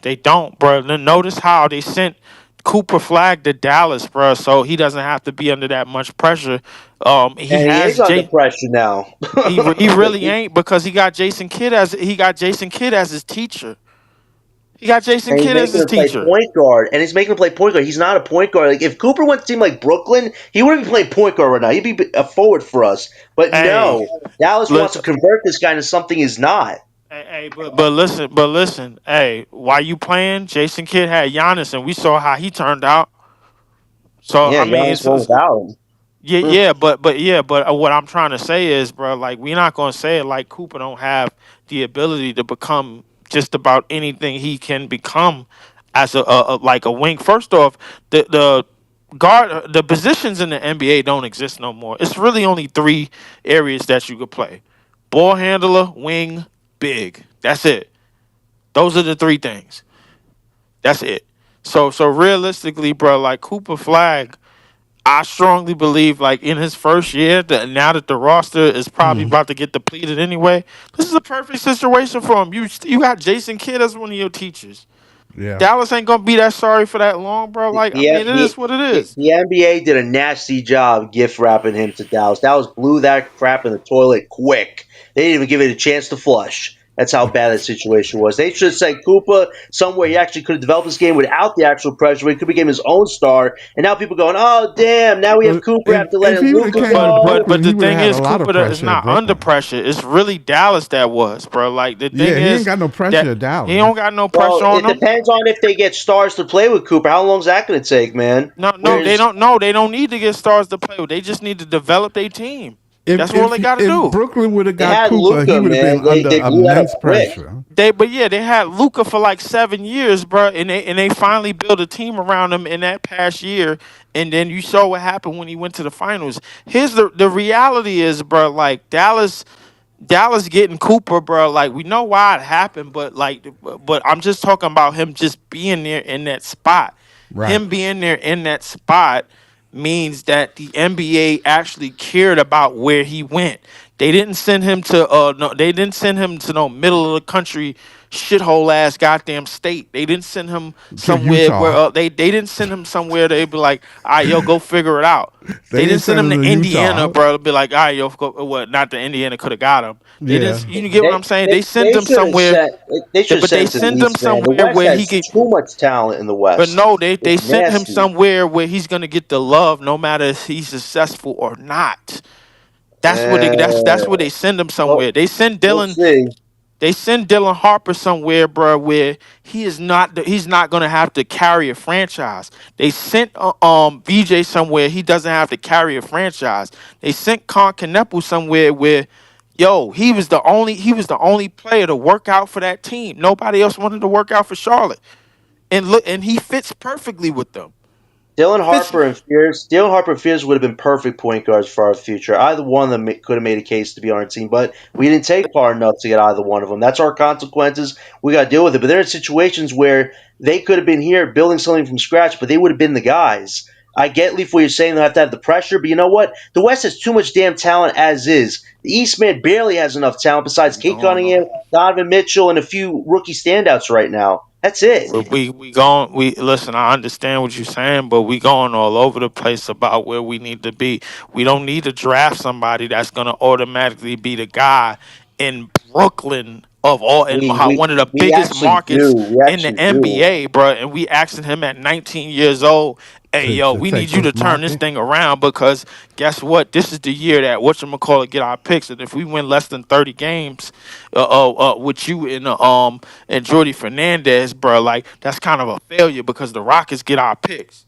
They don't, bro. Notice how they sent Cooper Flag to Dallas, bro, so he doesn't have to be under that much pressure. He is under pressure now. he really ain't, because he got Jason Kidd as his teacher. He got Jason Kidd as his teacher. Point guard, and he's making him play point guard. He's not a point guard. Like, if Cooper went to a team like Brooklyn, he wouldn't be playing point guard right now. He'd be a forward for us. But no, Dallas wants to convert this guy into something he's not. But listen. Hey, why you playing? Jason Kidd had Giannis, and we saw how he turned out. So yeah, I mean, it's without him. But what I'm trying to say is, bro, like, we're not gonna say it like Cooper don't have the ability to become just about anything he can become as a wing. First off, the guard, the positions in the NBA don't exist no more. It's really only 3 areas that you could play: ball handler, wing, big. That's it. Those are the 3 things. That's it. So realistically, bro, like, Cooper Flag, I strongly believe, like, in his first year, now that the roster is probably about to get depleted anyway, this is a perfect situation for him. You got Jason Kidd as one of your teachers. Yeah. Dallas ain't gonna be that sorry for that long, bro. Like, it is what it is. The NBA did a nasty job gift wrapping him to Dallas. Dallas blew that crap in the toilet quick. They didn't even give it a chance to flush. That's how bad that situation was. They should have sent Cooper somewhere he actually could have developed this game without the actual pressure. He could have become his own star. And now people going, oh, damn, now we have Cooper after letting Luka go. But the thing is, Cooper is not under pressure. It's really Dallas that was, bro. Like, the thing is, he ain't got no pressure at Dallas. He don't got no pressure on him. It depends on if they get stars to play with Cooper. How long is that going to take, man? No, they don't know. They don't need to get stars to play with. They just need to develop their team. That's all they got to do. If Brooklyn would have got Cooper, he would have been under immense pressure. They had Luka for like 7 years, bro, and they finally built a team around him in that past year. And then you saw what happened when he went to the finals. Here's the reality is, bro, like, Dallas getting Cooper, bro. Like, we know why it happened, but I'm just talking about him just being there in that spot. Right. Him being there in that spot means that the NBA actually cared about where he went. They didn't send him to no middle of the country shithole ass goddamn state. They didn't send him somewhere where they didn't send him somewhere they'd be like, all right, yo, go figure it out. They didn't send him to Indiana, bro. Be like, all right, yo, not that Indiana could have got him. You get what I'm saying? They sent him somewhere. They sent him somewhere where he get too much talent in the West. But no, they sent him somewhere where he's gonna get the love, no matter if he's successful or not. That's what they send him somewhere. They send Dylan. They send Dylan Harper somewhere, bro, where he's not gonna have to carry a franchise. They sent VJ somewhere he doesn't have to carry a franchise. They sent Con Canepu somewhere where, yo, he was the only player to work out for that team. Nobody else wanted to work out for Charlotte, and he fits perfectly with them. Fits. Dylan Harper and Fears would have been perfect point guards for our future. Either one of them could have made a case to be on our team, but we didn't take far enough to get either one of them. That's our consequences. We got to deal with it. But there are situations where they could have been here building something from scratch, but they would have been the guys. I get, Leaf, what you're saying. They'll have to have the pressure, but you know what? The West has too much damn talent as is. The East, man, barely has enough talent besides Kate Going Cunningham, on. Donovan Mitchell, and a few rookie standouts right now. That's it. We listen. I understand what you're saying, but we going all over the place about where we need to be. We don't need to draft somebody that's gonna automatically be the guy in Brooklyn of all in We we one of the we biggest actually do. markets We in the actually do. NBA, bro. And we asking him at 19 years old, "Hey, yo, to we need take you this to turn this market. thing around because guess what? This is the year that whatchamacallit get our picks, and if we win less than 30 games, with you in the and Jordy Fernandez, bro, like that's kind of a failure because the Rockets get our picks.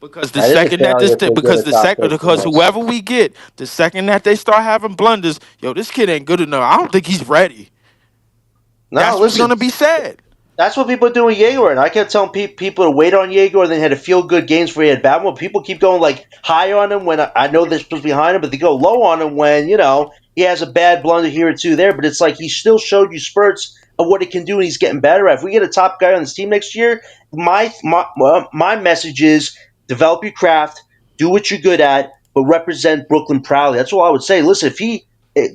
Because the That is a second that failure if they get a top pick from because us. whoever we get, the second that they start having blunders, yo, this kid ain't good enough. I don't think he's ready. No, That's what's listen, gonna be said. that's what people are doing with Jaeger, and I kept telling people to wait on Jaeger, and then had to feel good games where he had bad one. People keep going like high on him when I know they're supposed to be behind him, but they go low on him when he has a bad blunder here or two there. But it's like he still showed you spurts of what he can do, and he's getting better at. If we get a top guy on this team next year, my message is develop your craft, do what you're good at, but represent Brooklyn proudly. That's all I would say. Listen, if he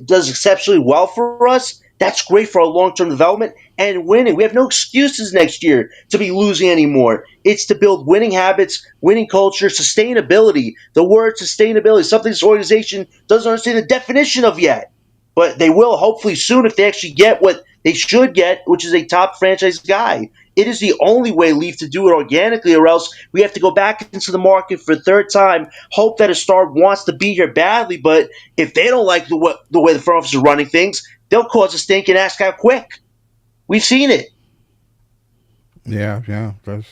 does exceptionally well for us, that's great for our long term development and winning. We have no excuses next year to be losing anymore. It's to build winning habits, winning culture, sustainability. The word sustainability is something this organization doesn't understand the definition of yet. But they will hopefully soon if they actually get what they should get, which is a top franchise guy. It is the only way, Leaf, to do it organically, or else we have to go back into the market for a third time, hope that a star wants to be here badly, but if they don't like the way the front office is running things, they'll cause a stink and ask out quick. We've seen it. Yeah, that's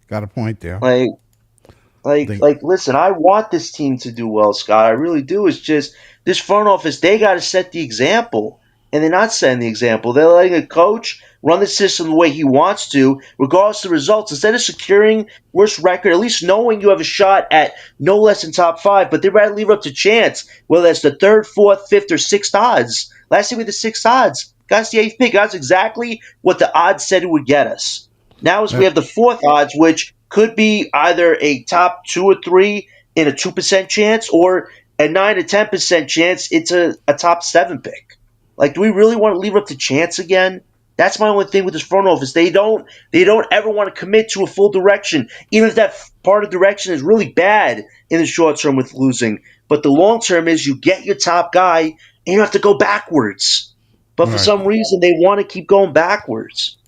got a point there. Like, Think listen, I want this team to do well, Scott. I really do. It's just this front office, they got to set the example. And they're not setting the example. They're letting a coach run the system the way he wants to, regardless of the results. Instead of securing worst record, at least knowing you have a shot at no less than top five, but they're ready to leave it up to chance, whether that's the third, fourth, fifth, or sixth odds. Last year we had the sixth odds. Got us the eighth pick. That's exactly what the odds said it would get us. Now we that have the fourth odds, which could be either a top two or three in a 2% chance or a 9 to 10% chance it's a top seven pick. Like, do we really want to leave it up to chance again? That's my only thing with this front office. They don't ever want to commit to a full direction, even if that part of direction is really bad in the short term with losing. But the long term is you get your top guy and you have to go backwards. But for right. some reason they want to keep going backwards,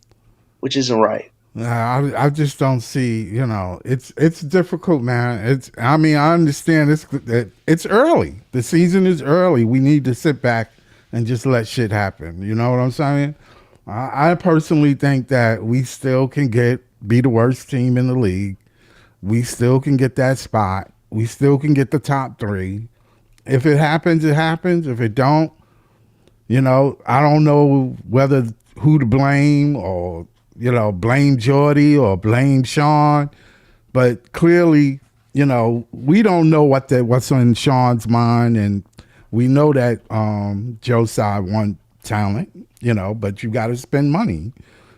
which isn't right. I just don't see. It's difficult, man. I mean, I understand it's early. The season is early. We need to sit back and just let shit happen. You know what I'm saying? I personally think that we still can be the worst team in the league. We still can get that spot. We still can get the top three. If it happens, it happens. If it don't, I don't know whether who to blame or blame Jordy or blame Sean, but clearly, we don't know what's on Sean's mind, and we know that Joe Tsai want talent, but you got to spend money,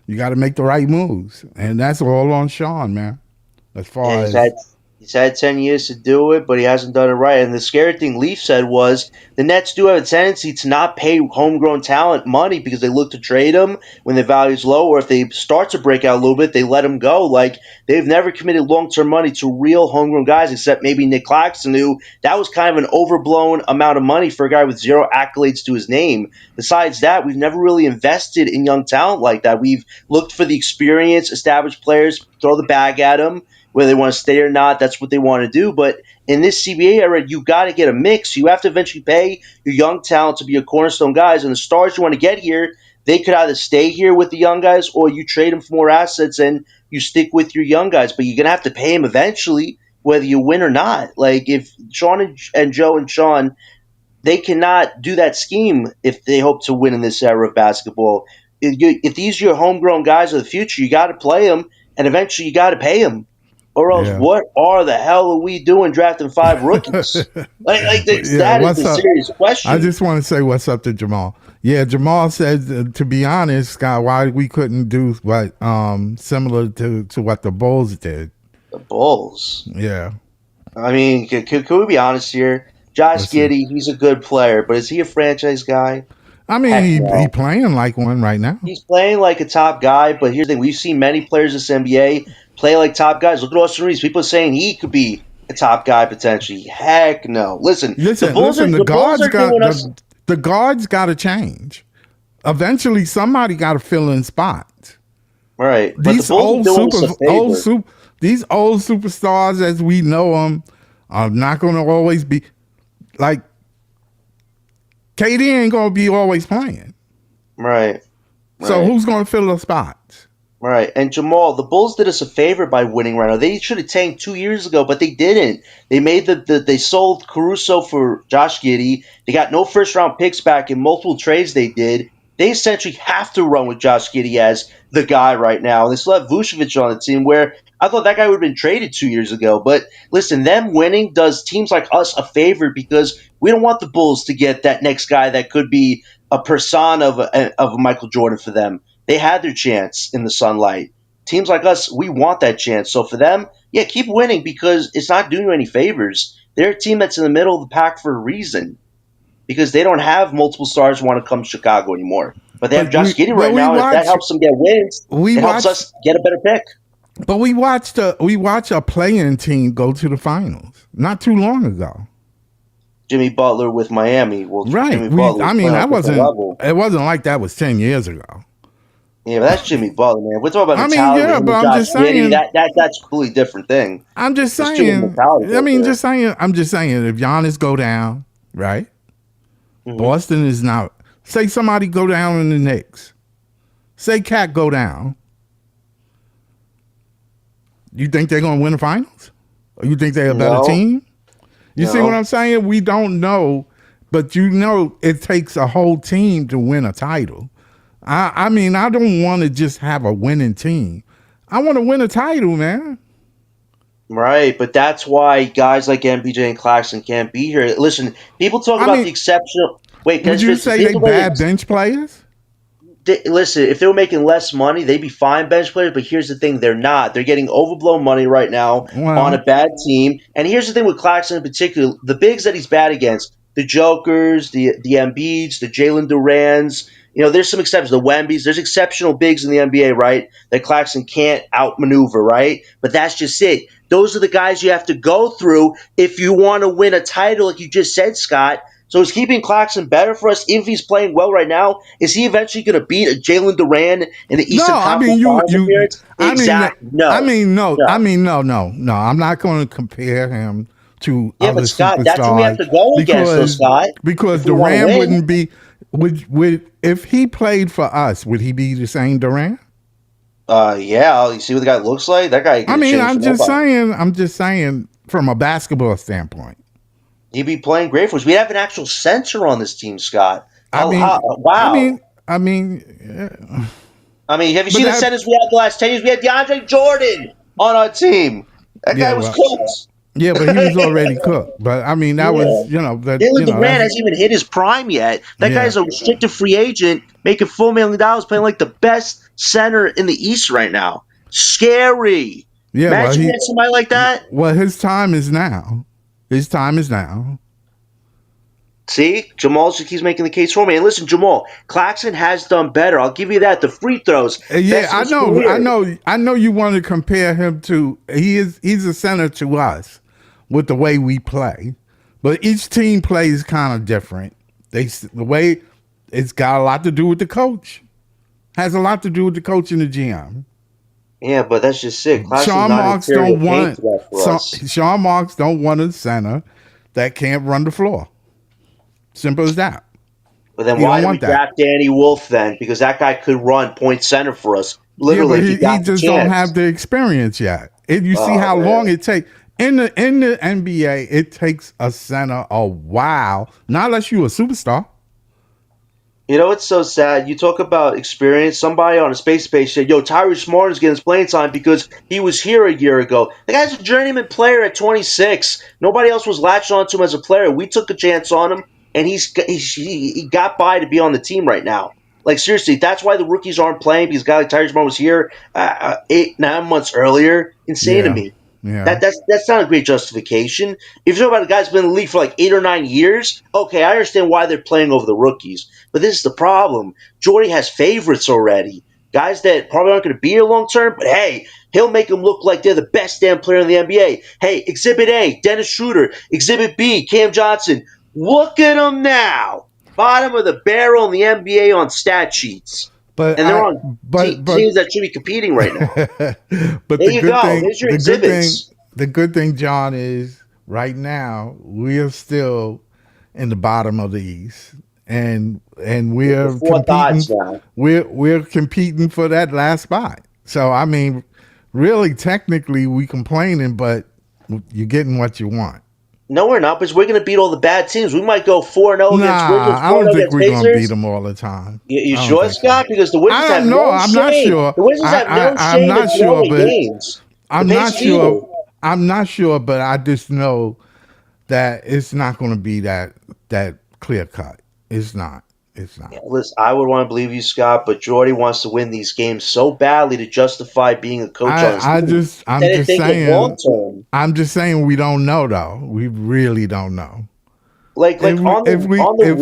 you got to make the right moves, and that's all on Sean, man. As Yeah, far he's as had he's had 10 years to do it, but he hasn't done it right. And the scary thing Leaf said was the Nets do have a tendency to not pay homegrown talent money because they look to trade them when the value's low, or if they start to break out a little bit, they let them go. Like they've never committed long-term money to real homegrown guys, except maybe Nick Claxton, who that was kind of an overblown amount of money for a guy with zero accolades to his name. Besides that, we've never really invested in young talent like that. We've looked for the experience, established players, throw the bag at them whether they want to stay or not. That's what they want to do. But in this CBA era, you got to get a mix. You have to eventually pay your young talent to be your cornerstone guys, and the stars you want to get here, they could either stay here with the young guys or you trade them for more assets and you stick with your young guys. But you're gonna have to pay them eventually, whether you win or not. Like if Sean and Joe and Sean, they cannot do that scheme if they hope to win in this era of basketball. If these are your homegrown guys of the future, you got to play them, and eventually you got to pay them. Or else, Yeah. what are the hell are we doing drafting 5 rookies? That is a serious question. I just want to say what's up to Jamal. Yeah, Jamal said, to be honest, Scott, why we couldn't do what similar to what the Bulls did. The Bulls. Yeah. I mean, could we be honest here? Josh Giddey, he's a good player, but is he a franchise guy? I mean, he playing like one right now. He's playing like a top guy, but here's the thing. We've seen many players in this NBA play like top guys. Look at Austin Reeves. People are saying he could be a top guy potentially. Heck no. Listen, the guards got to change. Eventually, somebody got to fill in spots. Right. These old superstars, as we know them, are not going to always be like. KD ain't going to be always playing. Right. So who's going to fill the spots? Right. And Jamal, the Bulls did us a favor by winning right now. They should have tanked 2 years ago, but they didn't. They made they sold Caruso for Josh Giddey. They got no first round picks back in multiple trades they did. They essentially have to run with Josh Giddey as the guy right now. And they still have Vucevic on the team, where I thought that guy would have been traded 2 years ago. But listen, them winning does teams like us a favor because we don't want the Bulls to get that next guy that could be a persona of Michael Jordan for them. They had their chance in the sunlight. Teams like us, we want that chance. So for them, yeah, keep winning because it's not doing you any favors. They're a team that's in the middle of the pack for a reason. Because they don't have multiple stars who want to come to Chicago anymore. But they have Josh Giddey right now, and if that helps them get wins, it helps us get a better pick. But we watched a playing team go to the finals not too long ago. Jimmy Butler with Miami. Well, right. Jimmy Butler it wasn't like that was 10 years ago. Yeah, but that's Jimmy Butler, man. We're talking about mentality. Yeah, but I'm just saying that's a completely different thing. I'm just saying. Just saying. I'm just saying. If Giannis go down, right? Mm-hmm. Boston is not. Say somebody go down in the Knicks. Say Cat go down. You think they're going to win the finals? Or you think they're a better team? You see what I'm saying? We don't know, but it takes a whole team to win a title. I mean, I don't want to just have a winning team. I want to win a title, man. Right, but that's why guys like MPJ and Claxton can't be here. Listen, people talk about the exceptional. Wait, would you say they bad bench players? Listen, if they were making less money, they'd be fine bench players. But here's the thing: they're not. They're getting overblown money right now on a bad team. And here's the thing with Claxton in particular: the bigs that he's bad against, the Jokers, the Embiids, the Jalen Durans. There's some exceptions. The Wembys. There's exceptional bigs in the NBA, right? That Claxton can't outmaneuver, right? But that's just it. Those are the guys you have to go through if you want to win a title, like you just said, Scott. So is keeping Claxton better for us if he's playing well right now? Is he eventually going to beat a Jalen Duran in the Eastern Conference Finals appearance? No. I'm not going to compare him to other but Scott, superstars. That's what we have to go against, though, Scott. Because Duran wouldn't be. Would if he played for us, would he be the same Duran? Yeah. You see what the guy looks like? That guy. I'm just saying from a basketball standpoint. He'd be playing great for us. We have an actual center on this team, Scott. Wow. I mean, have you seen the centers we had the last 10 years? We had DeAndre Jordan on our team. That guy was cooked. Yeah, but he was already cooked. But I mean, that was Jalen Durant hasn't even hit his prime yet. That guy's a restricted free agent, making $4 million, playing like the best center in the East right now. Scary. Yeah, imagine getting somebody like that. Well, his time is now. See, Jamal just keeps making the case for me. And listen, Jamal, Claxton has done better. I'll give you that. The free throws. Yeah, I know. You want to compare him to. He's a center to us with the way we play, but each team plays kind of different. The way it's got a lot to do with the coach. Has a lot to do with the coach and the GM. Yeah, but that's just sick. Sean Marks don't want a center that can't run the floor. Simple as that. But then You why don't did we want that. draft Danny Wolf then? Because that guy could run point center for us, Yeah, literally, but if he he got the just don't chance. have the experience yet. You see Oh, how man. long it takes in the NBA. It takes a center a while, not unless you a superstar. You know, it's so sad. You talk about experience. Somebody on a space page said, yo, Tyrese Martin's getting his playing time because he was here a year ago. The guy's a journeyman player at 26. Nobody else was latching on to him as a player. We took a chance on him, and he got by to be on the team right now. Like, seriously, that's why the rookies aren't playing, because a guy like Tyrese Martin was here 8-9 months earlier. Insane to Yeah, me. yeah. That's not a great justification. If you're talking about a guy's been in the league for like 8 or 9 years, okay, I understand why they're playing over the rookies. But this is the problem. Jordy has favorites already. Guys that probably aren't going to be here long term, but hey, he'll make them look like they're the best damn player in the NBA. Hey, Exhibit A, Dennis Schroeder. Exhibit B, Cam Johnson. Look at them now. Bottom of the barrel in the NBA on stat sheets. But And they're I, on but teams that should be competing right now. but There you go. There's your exhibits. the good thing, John, is right now we are still in the bottom of the East, and we're The fourth competing. odds now. We're competing for that last spot. So I mean, really, technically, we complaining, but you're getting what you want. No, we're not, because we're going to beat all the bad teams. We might go 4-0 against Nah, Wizards, I 4-0 don't think against we're gonna beat Pacers. them all the time. You I don't sure, think so. Scott? Because the Wizards I have don't know. no I'm not shame. sure. The Wizards have no I'm shame in not sure, throwing but games. I'm The not Pacers sure. either. I'm not sure, but I just know that it's not going to be that clear cut. It's not. It's not. Listen, I would want to believe you, Scott, but Jordy wants to win these games so badly to justify being a coach on his team. I'm Instead of just thinking long saying. term. I'm just saying we don't know though. We really don't know. Like If we, on if we, the if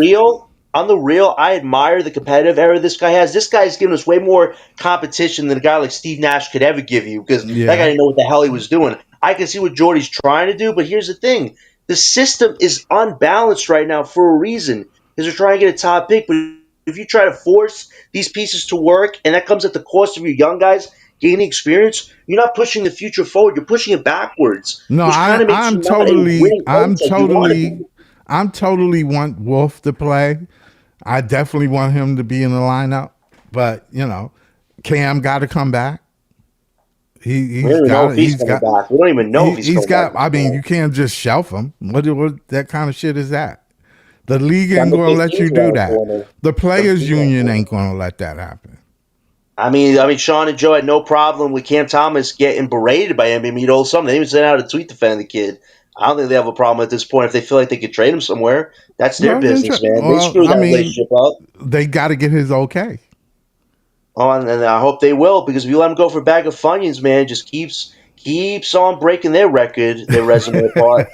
real, I admire the competitive era this guy has. This guy's given us way more competition than a guy like Steve Nash could ever give you, because that guy yeah, didn't know what the hell he was doing. I can see what Jordy's trying to do, but here's the thing: the system is unbalanced right now for a reason, because they're trying to get a top pick. But if you try to force these pieces to work, and that comes at the cost of your young guys gaining experience, you're not pushing the future forward. You're pushing it backwards, no, which kind of makes you not a winning coach like you want to be. I'm totally want Wolf to play. I definitely want him to be in the lineup. But Cam got to come back. We don't even know if he's coming back. We don't even know if he's coming back. I mean, you can't just shelf him. What that kind of shit is that? The league ain't Done the going to big let you things do around the that. corner. The players Done the big union things. ain't going to let that happen. I mean, Sean and Joe had no problem with Cam Thomas getting berated by NBA Media all summer. They even sent out a tweet defending the kid. I don't think they have a problem at this point if they feel like they could trade him somewhere. That's their No, business, man. They well, screwed I that mean, relationship up. they got to get his okay. Oh, and I hope they will, because if you let him go for a bag of Funyuns, man, it just keeps on breaking their record, their resume apart.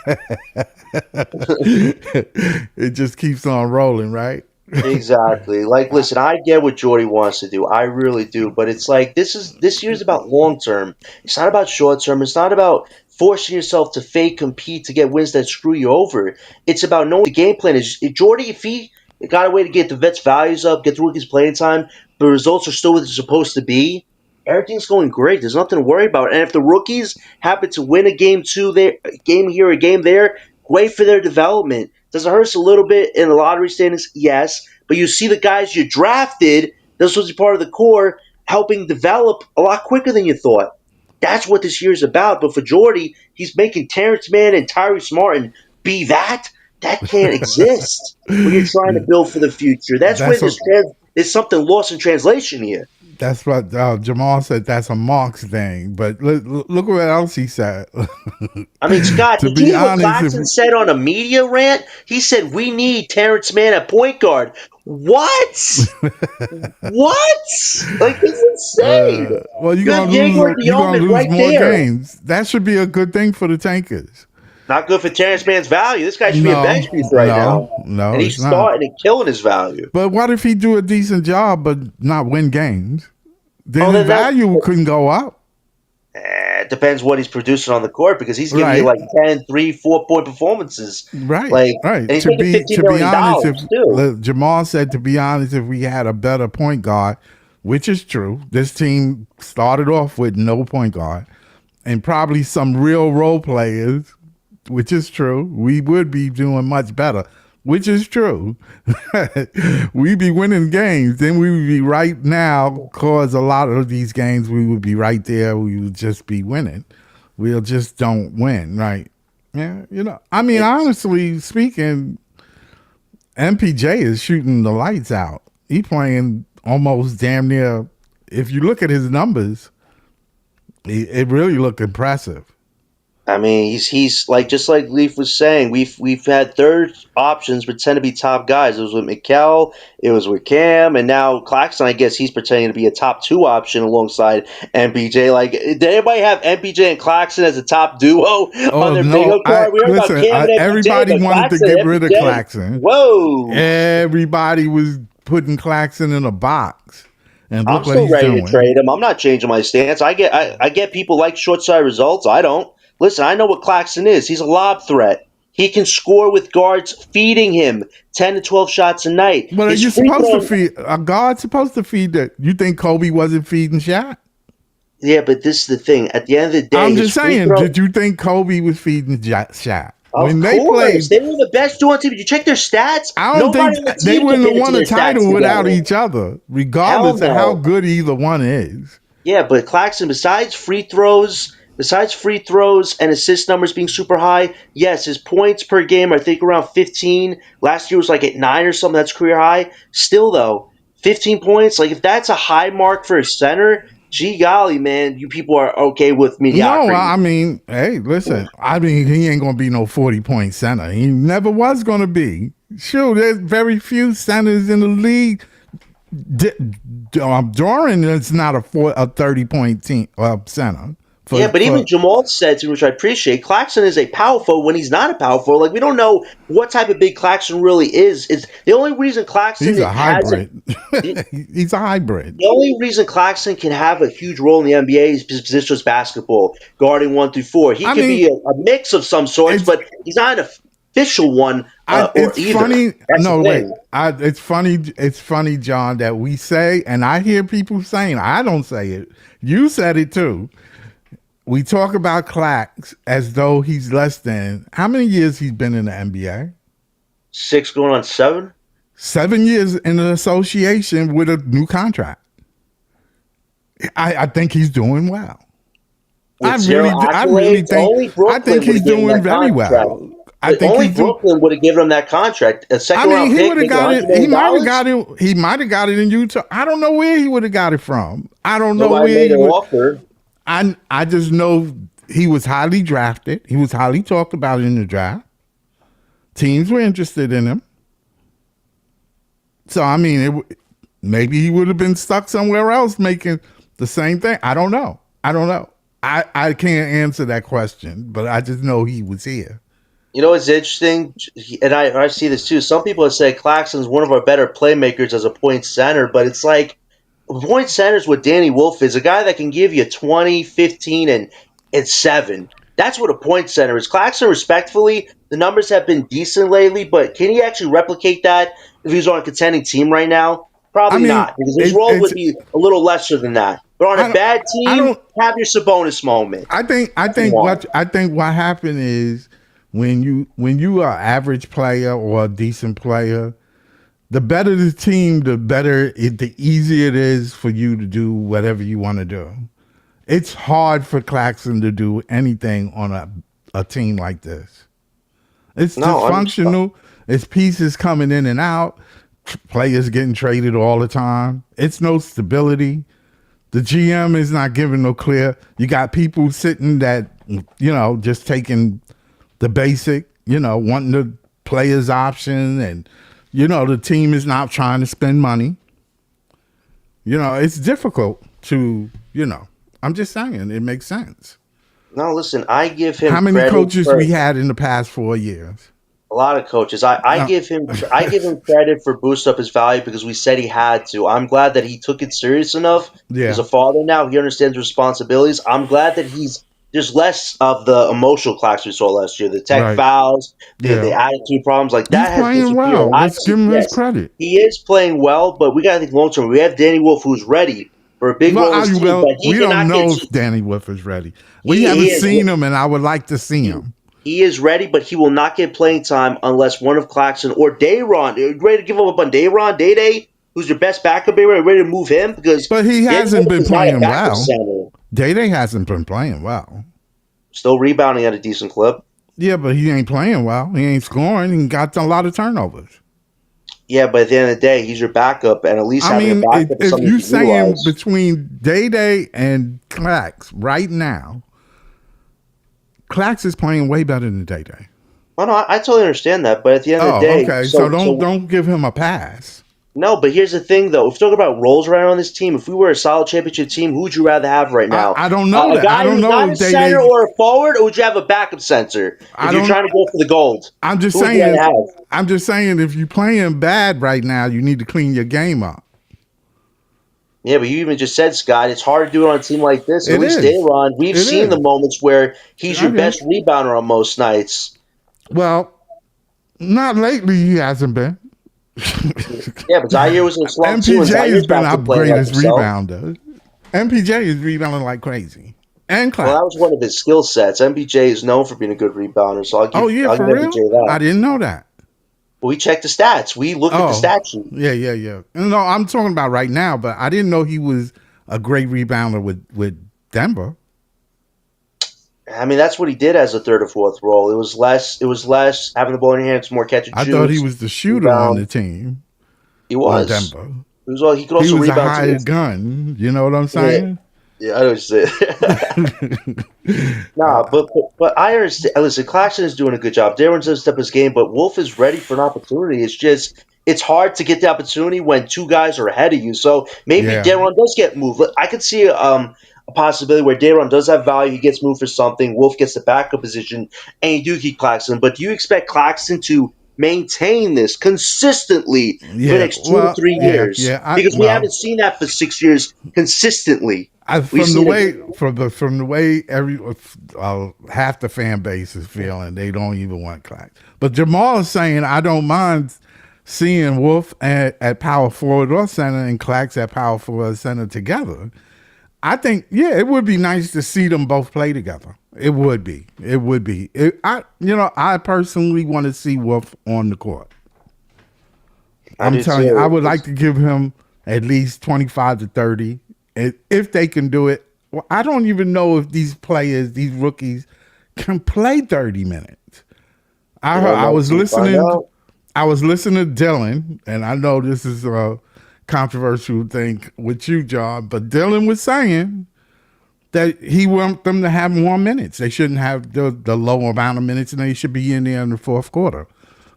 It just keeps on rolling, right? Exactly. Like, listen, I get what Jordy wants to do. I really do. But it's like this year's about long term. It's not about short term. It's not about forcing yourself to fake compete to get wins that screw you over. It's about knowing the game plan is. If Jordy, if he got a way to get the vets' values up, get the rookies playing time, but results are still what they're supposed to be, everything's going great. There's nothing to worry about. And if the rookies happen to win a game there, a game here, a game there, great for their development. Does it hurt us a little bit in the lottery standings? Yes. But you see the guys you drafted, this was part of the core, helping develop a lot quicker than you thought. That's what this year's about. But for Jordy, he's making Terrence Mann and Tyrese Martin be that. That can't exist when you're trying to build for the future. That's where there's something lost in translation here. That's what Jamal said. That's a Marx thing. But look what else he said. I mean, Scott, To did you be hear what honest, Claxton said on a media rant? He said, we need Terrence Mann at point guard. What? What? Like, it's insane. well, You have Yegor Dialman right more there. games. That should be a good thing for the tankers. Not good for Terrence Mann's value. This guy should be a bench piece right now. No, And he's it's not. starting and killing his value. But what if he do a decent job but not win games? Then then his value couldn't go up. It depends what he's producing on the court, because he's giving you like 10, 3, 4-point performances. Right. And he's making $15 million too. Jamal said, to be honest, if we had a better point guard, which is true, this team started off with no point guard and probably some real role players, which is true, we would be doing much better. which is true. We be winning games, then we would be right now. Cause a lot of these games, we would be right there. We would just be winning. We'll just don't win, right? Yeah, I mean, honestly speaking, MPJ is shooting the lights out. He playing almost damn near. If you look at his numbers, it really looked impressive. I mean, he's like, just like Leaf was saying, we've had third options pretend to be top guys. It was with Mikal, it was with Cam, and now Claxton. I guess he's pretending to be a top 2 option alongside MPJ. Like, did anybody have MPJ and Claxton as a top duo on their bingo card? We heard about Cam and MPJ, everybody wanted to get rid of Claxton. Whoa! Everybody was putting Claxton in a box. And I'm still ready to trade him. I'm not changing my stance. I get people like short side results. I don't. Listen, I know what Claxton is. He's a lob threat. He can score with guards feeding him 10 to 12 shots a night. But are you supposed to feed a guard? Supposed to feed that? You think Kobe wasn't feeding Shaq? Yeah, but this is the thing. At the end of the day, I'm just saying. Did you think Kobe was feeding Shaq? When they played, they were the best duo on team. Did you check their stats? I don't think they wouldn't have won a title without each other, regardless of how good either one is. Yeah, but Claxton, besides free throws and assist numbers being super high, yes, his points per game are, I think, around 15. Last year was like at 9 or something. That's career high. Still, though, 15 points. Like, if that's a high mark for a center, gee golly, man, you people are okay with mediocrity. No, I mean, hey, listen. I mean, he ain't going to be no 40-point center. He never was going to be. Sure, there's very few centers in the league. Doran is not a 30-point team center. But even Jamal said to me, which I appreciate, Claxton is a power forward when he's not a power forward. Like, we don't know what type of big Claxton really is. It's the only reason Claxton he's a hybrid. He's a hybrid. The only reason Claxton can have a huge role in the NBA is his position as basketball, guarding 1 through 4. He can be a mix of some sorts, but he's not an official one. It's funny. No, wait. It's funny. It's funny, John, that we say, and I hear people saying, I don't say it. You said it too. We talk about Clax as though he's less than. How many years he's been in the NBA? 6 going on 7. 7 years in an association with a new contract. I think he's doing well. I think he's doing very well. I think only Brooklyn would have given him that contract. A second round he pick. Would have got it. He might have got it. He might have got it in Utah. I don't know where he would have got it from. I don't know where he would. Offer. I just know he was highly drafted. He was highly talked about in the draft. Teams were interested in him. So, I mean, maybe he would have been stuck somewhere else making the same thing. I don't know. I can't answer that question, but I just know he was here. You know what's interesting? And I see this too. Some people have said Claxton's one of our better playmakers as a point center, but it's like, point center is what Danny Wolf is, a guy that can give you 20, 15, and 7. That's what a point center is. Claxton, respectfully, the numbers have been decent lately, but can he actually replicate that if he was on a contending team right now? Probably not, because his role would be a little lesser than that. But on a bad team, have your Sabonis moment. I think what happened is when you are an average player or a decent player, the better the team, the easier it is for you to do whatever you want to do. It's hard for Claxton to do anything on a team like this. It's dysfunctional. It's pieces coming in and out. Players getting traded all the time. It's no stability. The GM is not giving no clear. You got people sitting that, just taking the basic, wanting the player's option, and the team is not trying to spend money. It's difficult to, I'm just saying, it makes sense. No, listen, I give him. How many coaches we had in the past 4 years? A lot of coaches. I give him credit for boost up his value because we said he had to. I'm glad that he took it serious enough. Yeah. He's a father now. He understands responsibilities. I'm glad that there's less of the emotional Clax we saw last year. The tech fouls, the attitude problems, like that. He's playing well. Let's give him his credit. He is playing well, but we got to think long term. We have Danny Wolf, who's ready for a big role in team, but we don't know if Danny Wolf is ready. We haven't seen him, and I would like to see him. He is ready, but he will not get playing time unless one of Claxton or Dayron. Are you ready to give up on Dayron? Day, who's your best backup? Are you ready to move him? Because But he Dayron hasn't been is not a playing backup well. center. Day hasn't been playing well. Still rebounding at a decent clip. Yeah, but he ain't playing well. He ain't scoring. He got a lot of turnovers. Yeah, but at the end of the day, he's your backup, and at least I having a mean, backup is if something you you can saying utilize. between Day and Clax right now, Clax is playing way better than Day. Oh, no, I totally understand that, but at the end of the Oh, day, okay. So don't give him a pass. No, but here's the thing, though. If we're talking about roles right on this team, if we were a solid championship team, who would you rather have right now? I don't know A that. I guy don't who's know not a if center or a forward, or would you have a backup center if you're trying to go for the gold? I'm just Who would you saying. rather have? I'm just saying, if you're playing bad right now, you need to clean your game up. Yeah, but you even just said, Scott, it's hard to do it on a team like this. At It least is. Dayron, we've It seen the is. moments where he's your Okay. best rebounder on most nights. Well, not lately. He hasn't been. Yeah, but Zaire was in a slump too, and MPJ has Zaire's been back our to playing like greatest himself. rebounder. MPJ is rebounding like crazy. And Clax. Well, that was one of his skill sets. MPJ is known for being a good rebounder, so I'll give For MPJ real? that. I didn't know that. We checked the stats. We looked at the stat sheet. Yeah. No, I'm talking about right now, but I didn't know he was a great rebounder with Denver. I mean, that's what he did as a third or fourth role. It was less having the ball in your hands, more catch and I shoot. thought he was the shooter on the team. He was. Denver. He could also he was rebound a hired gun. You know what I'm saying? Yeah, I know what you're saying. But I understand. Listen, Claxton is doing a good job. Darren doesn't step his game, but Wolf is ready for an opportunity. It's hard to get the opportunity when two guys are ahead of you. So maybe Darren does get moved. I could see a possibility where Darren does have value. He gets moved for something. Wolf gets the backup position, and you do keep Claxton. But do you expect Claxton to maintain this consistently for the next 2 to 3 years? Because we haven't seen that for 6 years consistently. From the way half the fan base is feeling, they don't even want Clax. But Jamal is saying, I don't mind seeing Wolf at power forward or center and Clax at power forward or center together. I think, it would be nice to see them both play together. It would be. I personally want to see Wolf on the court. I'm telling you, I would like to give him at least 25 to 30. If they can do it. Well, I don't even know if these rookies, can play 30 minutes. I was listening to Dylan, and I know this is a controversial thing with you, John, but Dylan was saying that he wants them to have more minutes. They shouldn't have the low amount of minutes, and they should be in there in the fourth quarter,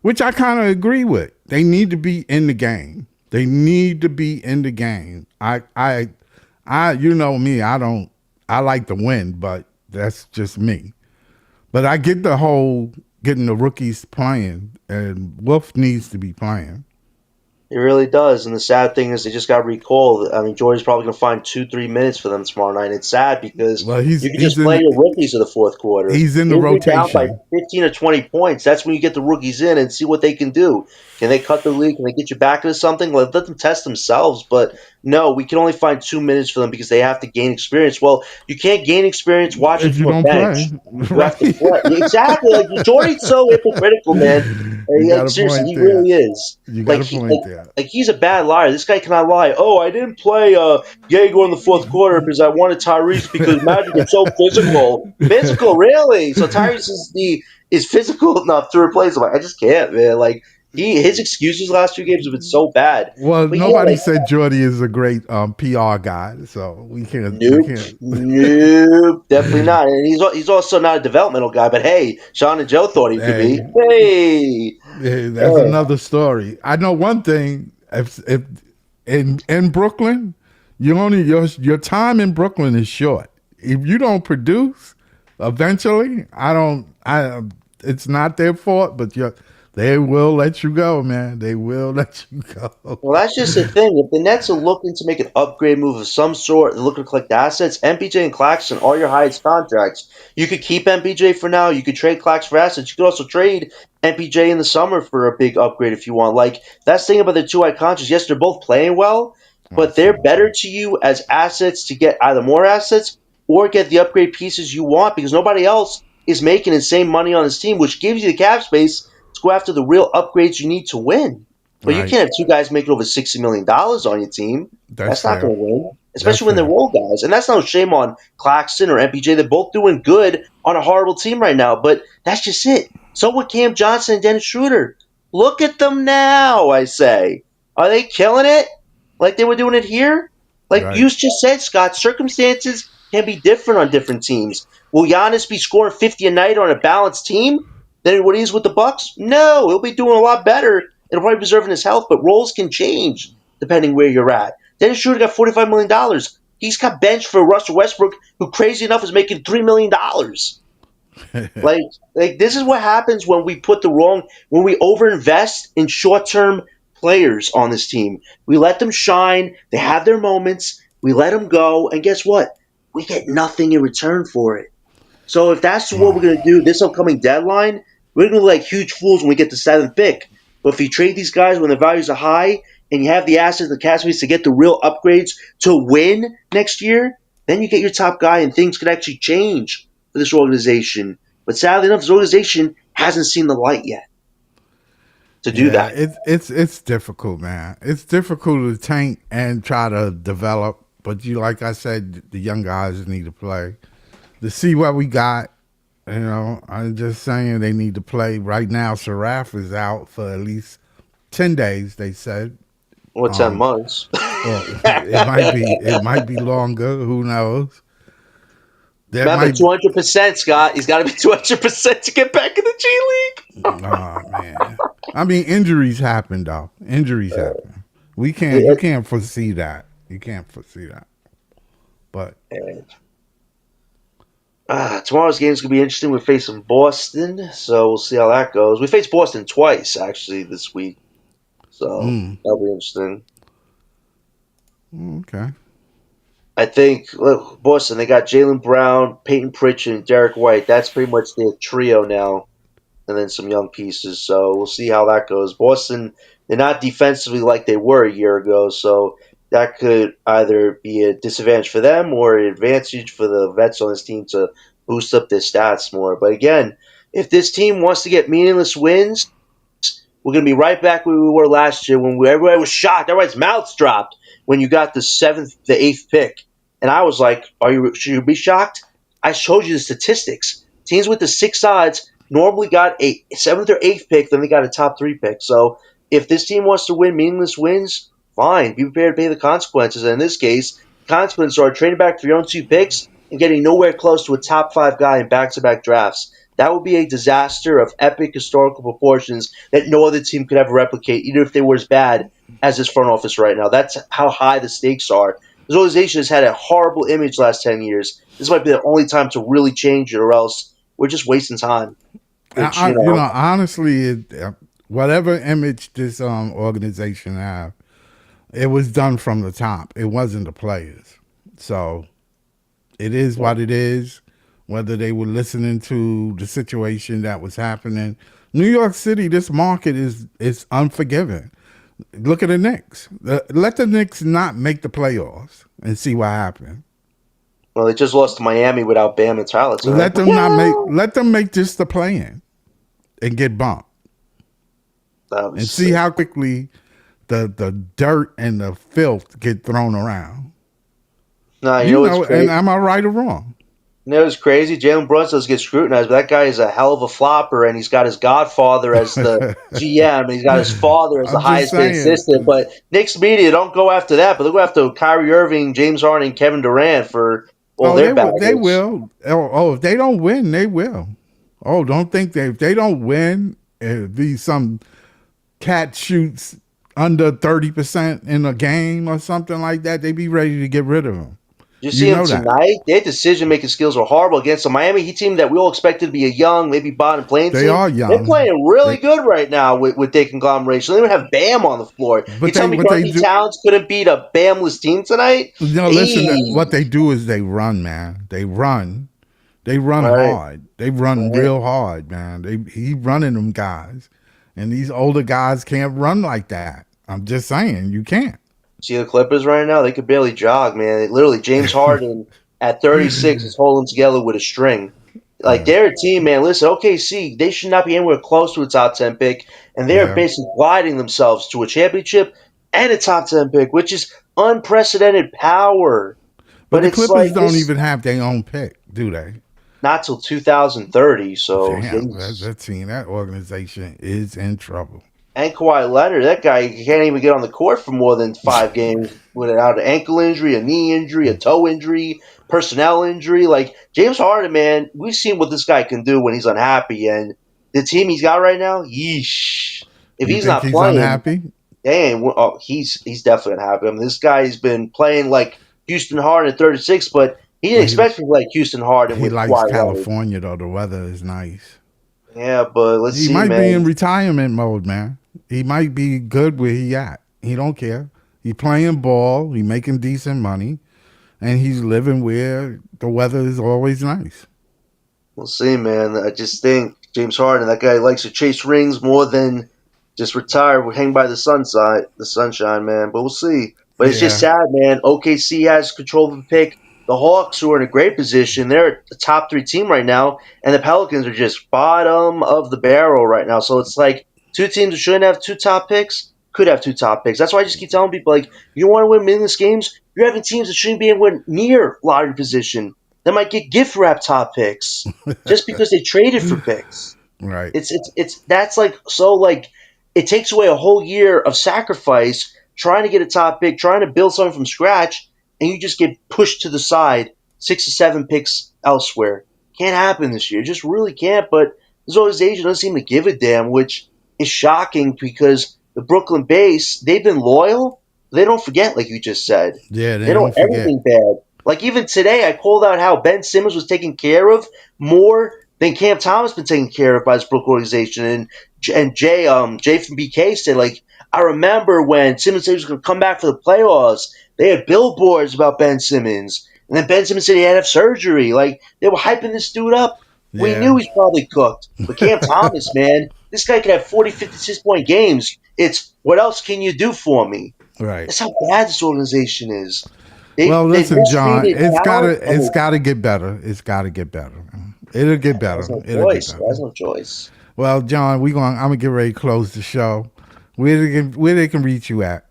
which I kind of agree with. They need to be in the game. I you know me, I like to win, but that's just me. But I get the whole getting the rookies playing, and Wolf needs to be playing. It really does, and the sad thing is they just got recalled. I mean, Jordy's probably going to find 2-3 minutes for them tomorrow night. It's sad because you can just play your rookies in the fourth quarter. He's in the rotation. Down by 15 or 20 points. That's when you get the rookies in and see what they can do. Can they cut the lead? Can they get you back into something? Let them test themselves. But no, we can only find 2 minutes for them because they have to gain experience. Well, you can't gain experience watching from a bench. You have to play. Exactly. Like, Jordy's so hypocritical, man. Seriously, he really is. You got a point there. Like, he's a bad liar. This guy cannot lie. Oh, I didn't play Jaeger in the fourth quarter because I wanted Tyrese because Magic is so physical. Physical, really? So Tyrese is physical enough to replace him. I just can't, man. Like, his excuses last 2 games have been so bad. Well, but nobody said Jordy is a great PR guy, so we can't. Nope, definitely not. And he's also not a developmental guy. But hey, Sean and Joe thought he could be. Hey, that's another story. I know one thing: if in Brooklyn, your time in Brooklyn is short. If you don't produce, eventually, it's not their fault, but they will let you go, man. They will let you go. Well, that's just the thing. If the Nets are looking to make an upgrade move of some sort, they're looking to collect assets, MPJ and Claxton are your highest contracts. You could keep MPJ for now. You could trade Clax for assets. You could also trade MPJ in the summer for a big upgrade if you want. Like, that's the thing about the two high contracts. Yes, they're both playing well, but they're better to you as assets to get either more assets or get the upgrade pieces you want because nobody else is making insane money on his team, which gives you the cap space to go after the real upgrades you need to win. But you Right. can't have two guys making over $60 million on your team. That's That's not fair. going to win, That's especially when they're fair. role guys. And that's no shame on Claxton or MPJ. They're both doing good on a horrible team right now, but that's just it. So with Cam Johnson and Dennis Schroeder. Look at them now, I say. Are they killing it like they were doing it here? Like you Right. just said, Scott, circumstances can be different on different teams. Will Giannis be scoring 50 a night on a balanced team than what he is with the Bucks? No, he'll be doing a lot better and probably preserving his health, but roles can change depending where you're at. Dennis Schroeder got $45 million. He's got benched for Russell Westbrook, who crazy enough is making $3 million. Like, like this is what happens when we when we overinvest in short-term players on this team. We let them shine. They have their moments. We let them go, and guess what? We get nothing in return for it. So if that's what we're gonna do this upcoming deadline, we're gonna look like huge fools when we get the seventh pick. But if you trade these guys when the values are high and you have the assets, the cap space to get the real upgrades to win next year, then you get your top guy, and things could actually change for this organization. But sadly enough, this organization hasn't seen the light yet to do Yeah, that. it's difficult, man. It's difficult to tank and try to develop, but like I said, the young guys need to play to see what we got. You know, I'm just saying they need to play right now. Saraf is out for at least 10 days. They said, Or 10 months. well, it might be longer. Who knows? That Remember, might. 200%, Scott. He's got to be 200% to get back in the G League. Oh man. I mean, injuries happen, though. Injuries happen. You can't foresee that. You can't foresee that. But Tomorrow's game is going to be interesting. We're facing Boston, so we'll see how that goes. We faced Boston twice, actually, this week. So that'll be interesting. okay. I think, look, Boston, they got Jaylen Brown, Peyton Pritchard, and Derek White. That's pretty much their trio now, and then some young pieces. So we'll see how that goes. Boston, they're not defensively like they were a year ago, so that could either be a disadvantage for them or an advantage for the vets on this team to boost up their stats more. But again, if this team wants to get meaningless wins, we're going to be right back where we were last year when everybody was shocked. Everybody's mouths dropped when you got the eighth pick. And I was like, should you be shocked? I showed you the statistics. Teams with the 6 odds normally got a 7th or 8th pick, then they got a top 3 pick. So if this team wants to win meaningless wins, fine. Be prepared to pay the consequences. And in this case, the consequences are trading back for your own 2 picks and getting nowhere close to a top 5 guy in back-to-back drafts. That would be a disaster of epic historical proportions that no other team could ever replicate, even if they were as bad as this front office right now. That's how high the stakes are. This organization has had a horrible image last 10 years. This might be the only time to really change it, or else we're just wasting time. Which, Honestly, whatever image this organization have, it was done from the top. It wasn't the players. So it is what it is. Whether they were listening to the situation that was happening, New York City, this market is unforgiving. Look at the Knicks. Let the Knicks not make the playoffs and see what happens. Well, they just lost to Miami without Bam and Tyler. Let them not make. Let them make just the play-in and get bumped, and see how quickly the dirt and the filth get thrown around. No, you know and am I right or wrong? You know, it's crazy. Jalen Brunson does get scrutinized, but that guy is a hell of a flopper, and he's got his godfather as the GM, and he's got his father as the highest paid assistant. But Knicks media don't go after that, but they'll go after Kyrie Irving, James Harden, and Kevin Durant for all their baggage. They will. If they don't win, they will. Oh, don't think if they don't win, it'll be some cat shoots under 30% in a game or something like that, they be ready to get rid of him. You see them tonight? Their decision-making skills are horrible against the Miami Heat team that we all expected to be a young, maybe bottom playing team. They are young. They're playing really good right now with their conglomeration. They don't even have Bam on the floor. But you tell me Carly Towns couldn't beat a Bamless team tonight? No, listen, what they do is they run, man. They run. They run hard. They run real hard, man. He running them guys. And these older guys can't run like that. I'm just saying, you can't. See the Clippers right now? They could barely jog, man. Literally, James Harden at 36 is holding together with a string. Like they're a team, man. Listen, OKC, they should not be anywhere close to a top 10 pick, and they're Yeah. basically gliding themselves to a championship and a top 10 pick, which is unprecedented power. But But the it's like Clippers don't this even have their own pick, do they? not till 2030. So Damn, that team, that organization is in trouble. and Kawhi Leonard, that guy can't even get on the court for more than 5 games without an ankle injury, a knee injury, a toe injury, personnel injury. Like James Harden, man, we've seen what this guy can do when he's unhappy, and the team he's got right now, yeesh. If You he's think not he's playing, unhappy? dang, he's definitely unhappy. I mean, this guy's been playing like Houston Harden at 36, but he didn't Well, expect to be like Houston Harden he with likes Kawhi Leonard. California though. The weather is nice. Yeah, but let's He see, might be in man. retirement mode, man. He might be good where he at. He don't care. He playing ball. He making decent money, and he's living where the weather is always nice. We'll see, man. I just think James Harden, that guy likes to chase rings more than just retire, hang by the sunshine, man. But we'll see. But it's just Yeah, sad, man. OKC has control of the pick. The Hawks, who are in a great position, they're the top 3 team right now, and the Pelicans are just bottom of the barrel right now. So it's like 2 teams that shouldn't have 2 top picks could have 2 top picks. That's why I just keep telling people, like, you want to win meaningless games, you're having teams that shouldn't be anywhere near lottery position that might get gift wrap top picks just because they traded for picks. right. It's that's like so like it takes away a whole year of sacrifice trying to get a top pick, trying to build something from scratch, and you just get pushed to the side 6 or 7 picks elsewhere. Can't happen this year. It just really can't. But this organization doesn't seem to give a damn, which is shocking because the Brooklyn base, they've been loyal. They don't forget, like you just said. Yeah, They they know don't forget. everything bad. Like even today, I called out how Ben Simmons was taken care of more than Cam Thomas been taken care of by his Brook organization. And Jay from BK said, like, I remember when Simmons said he was going to come back for the playoffs. They had billboards about Ben Simmons, and then Ben Simmons said he had to have surgery. Like they were hyping this dude up. We Yeah, knew he's probably cooked. But Cam Thomas, man, this guy could have 40, 56 point games. It's what else can you do for me? right. That's how bad this organization is. Well, They've listen, John, mistreated talent. I it's mean, gotta get better. It's gotta get better. It'll get better. there's no It'll get choice. better. There's no choice. Well, John, I'm gonna get ready to close the show. Where they can reach you at?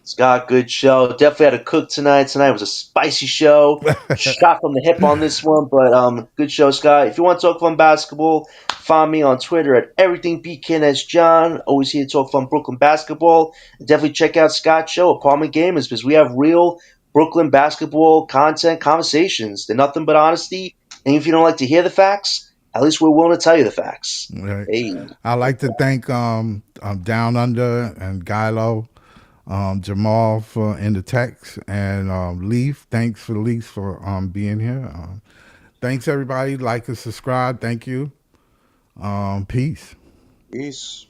Scott, good show. Definitely had to cook tonight. Tonight was a spicy show. Shot from the hip on this one, but good show, Scott. If you want to talk fun basketball, find me on Twitter at EverythingBKNets John. Always here to talk fun Brooklyn basketball. Definitely check out Scott's show, Apartment Gamers, because we have real Brooklyn basketball content conversations. They're nothing but honesty. And if you don't like to hear the facts, at least we're willing to tell you the facts. Right. Hey. I'd like to thank Down Under and Gilo, Jamal for in the text, and Leaf. Thanks for Leaf for being here. Thanks everybody. Like and subscribe. Thank you. Peace. Peace.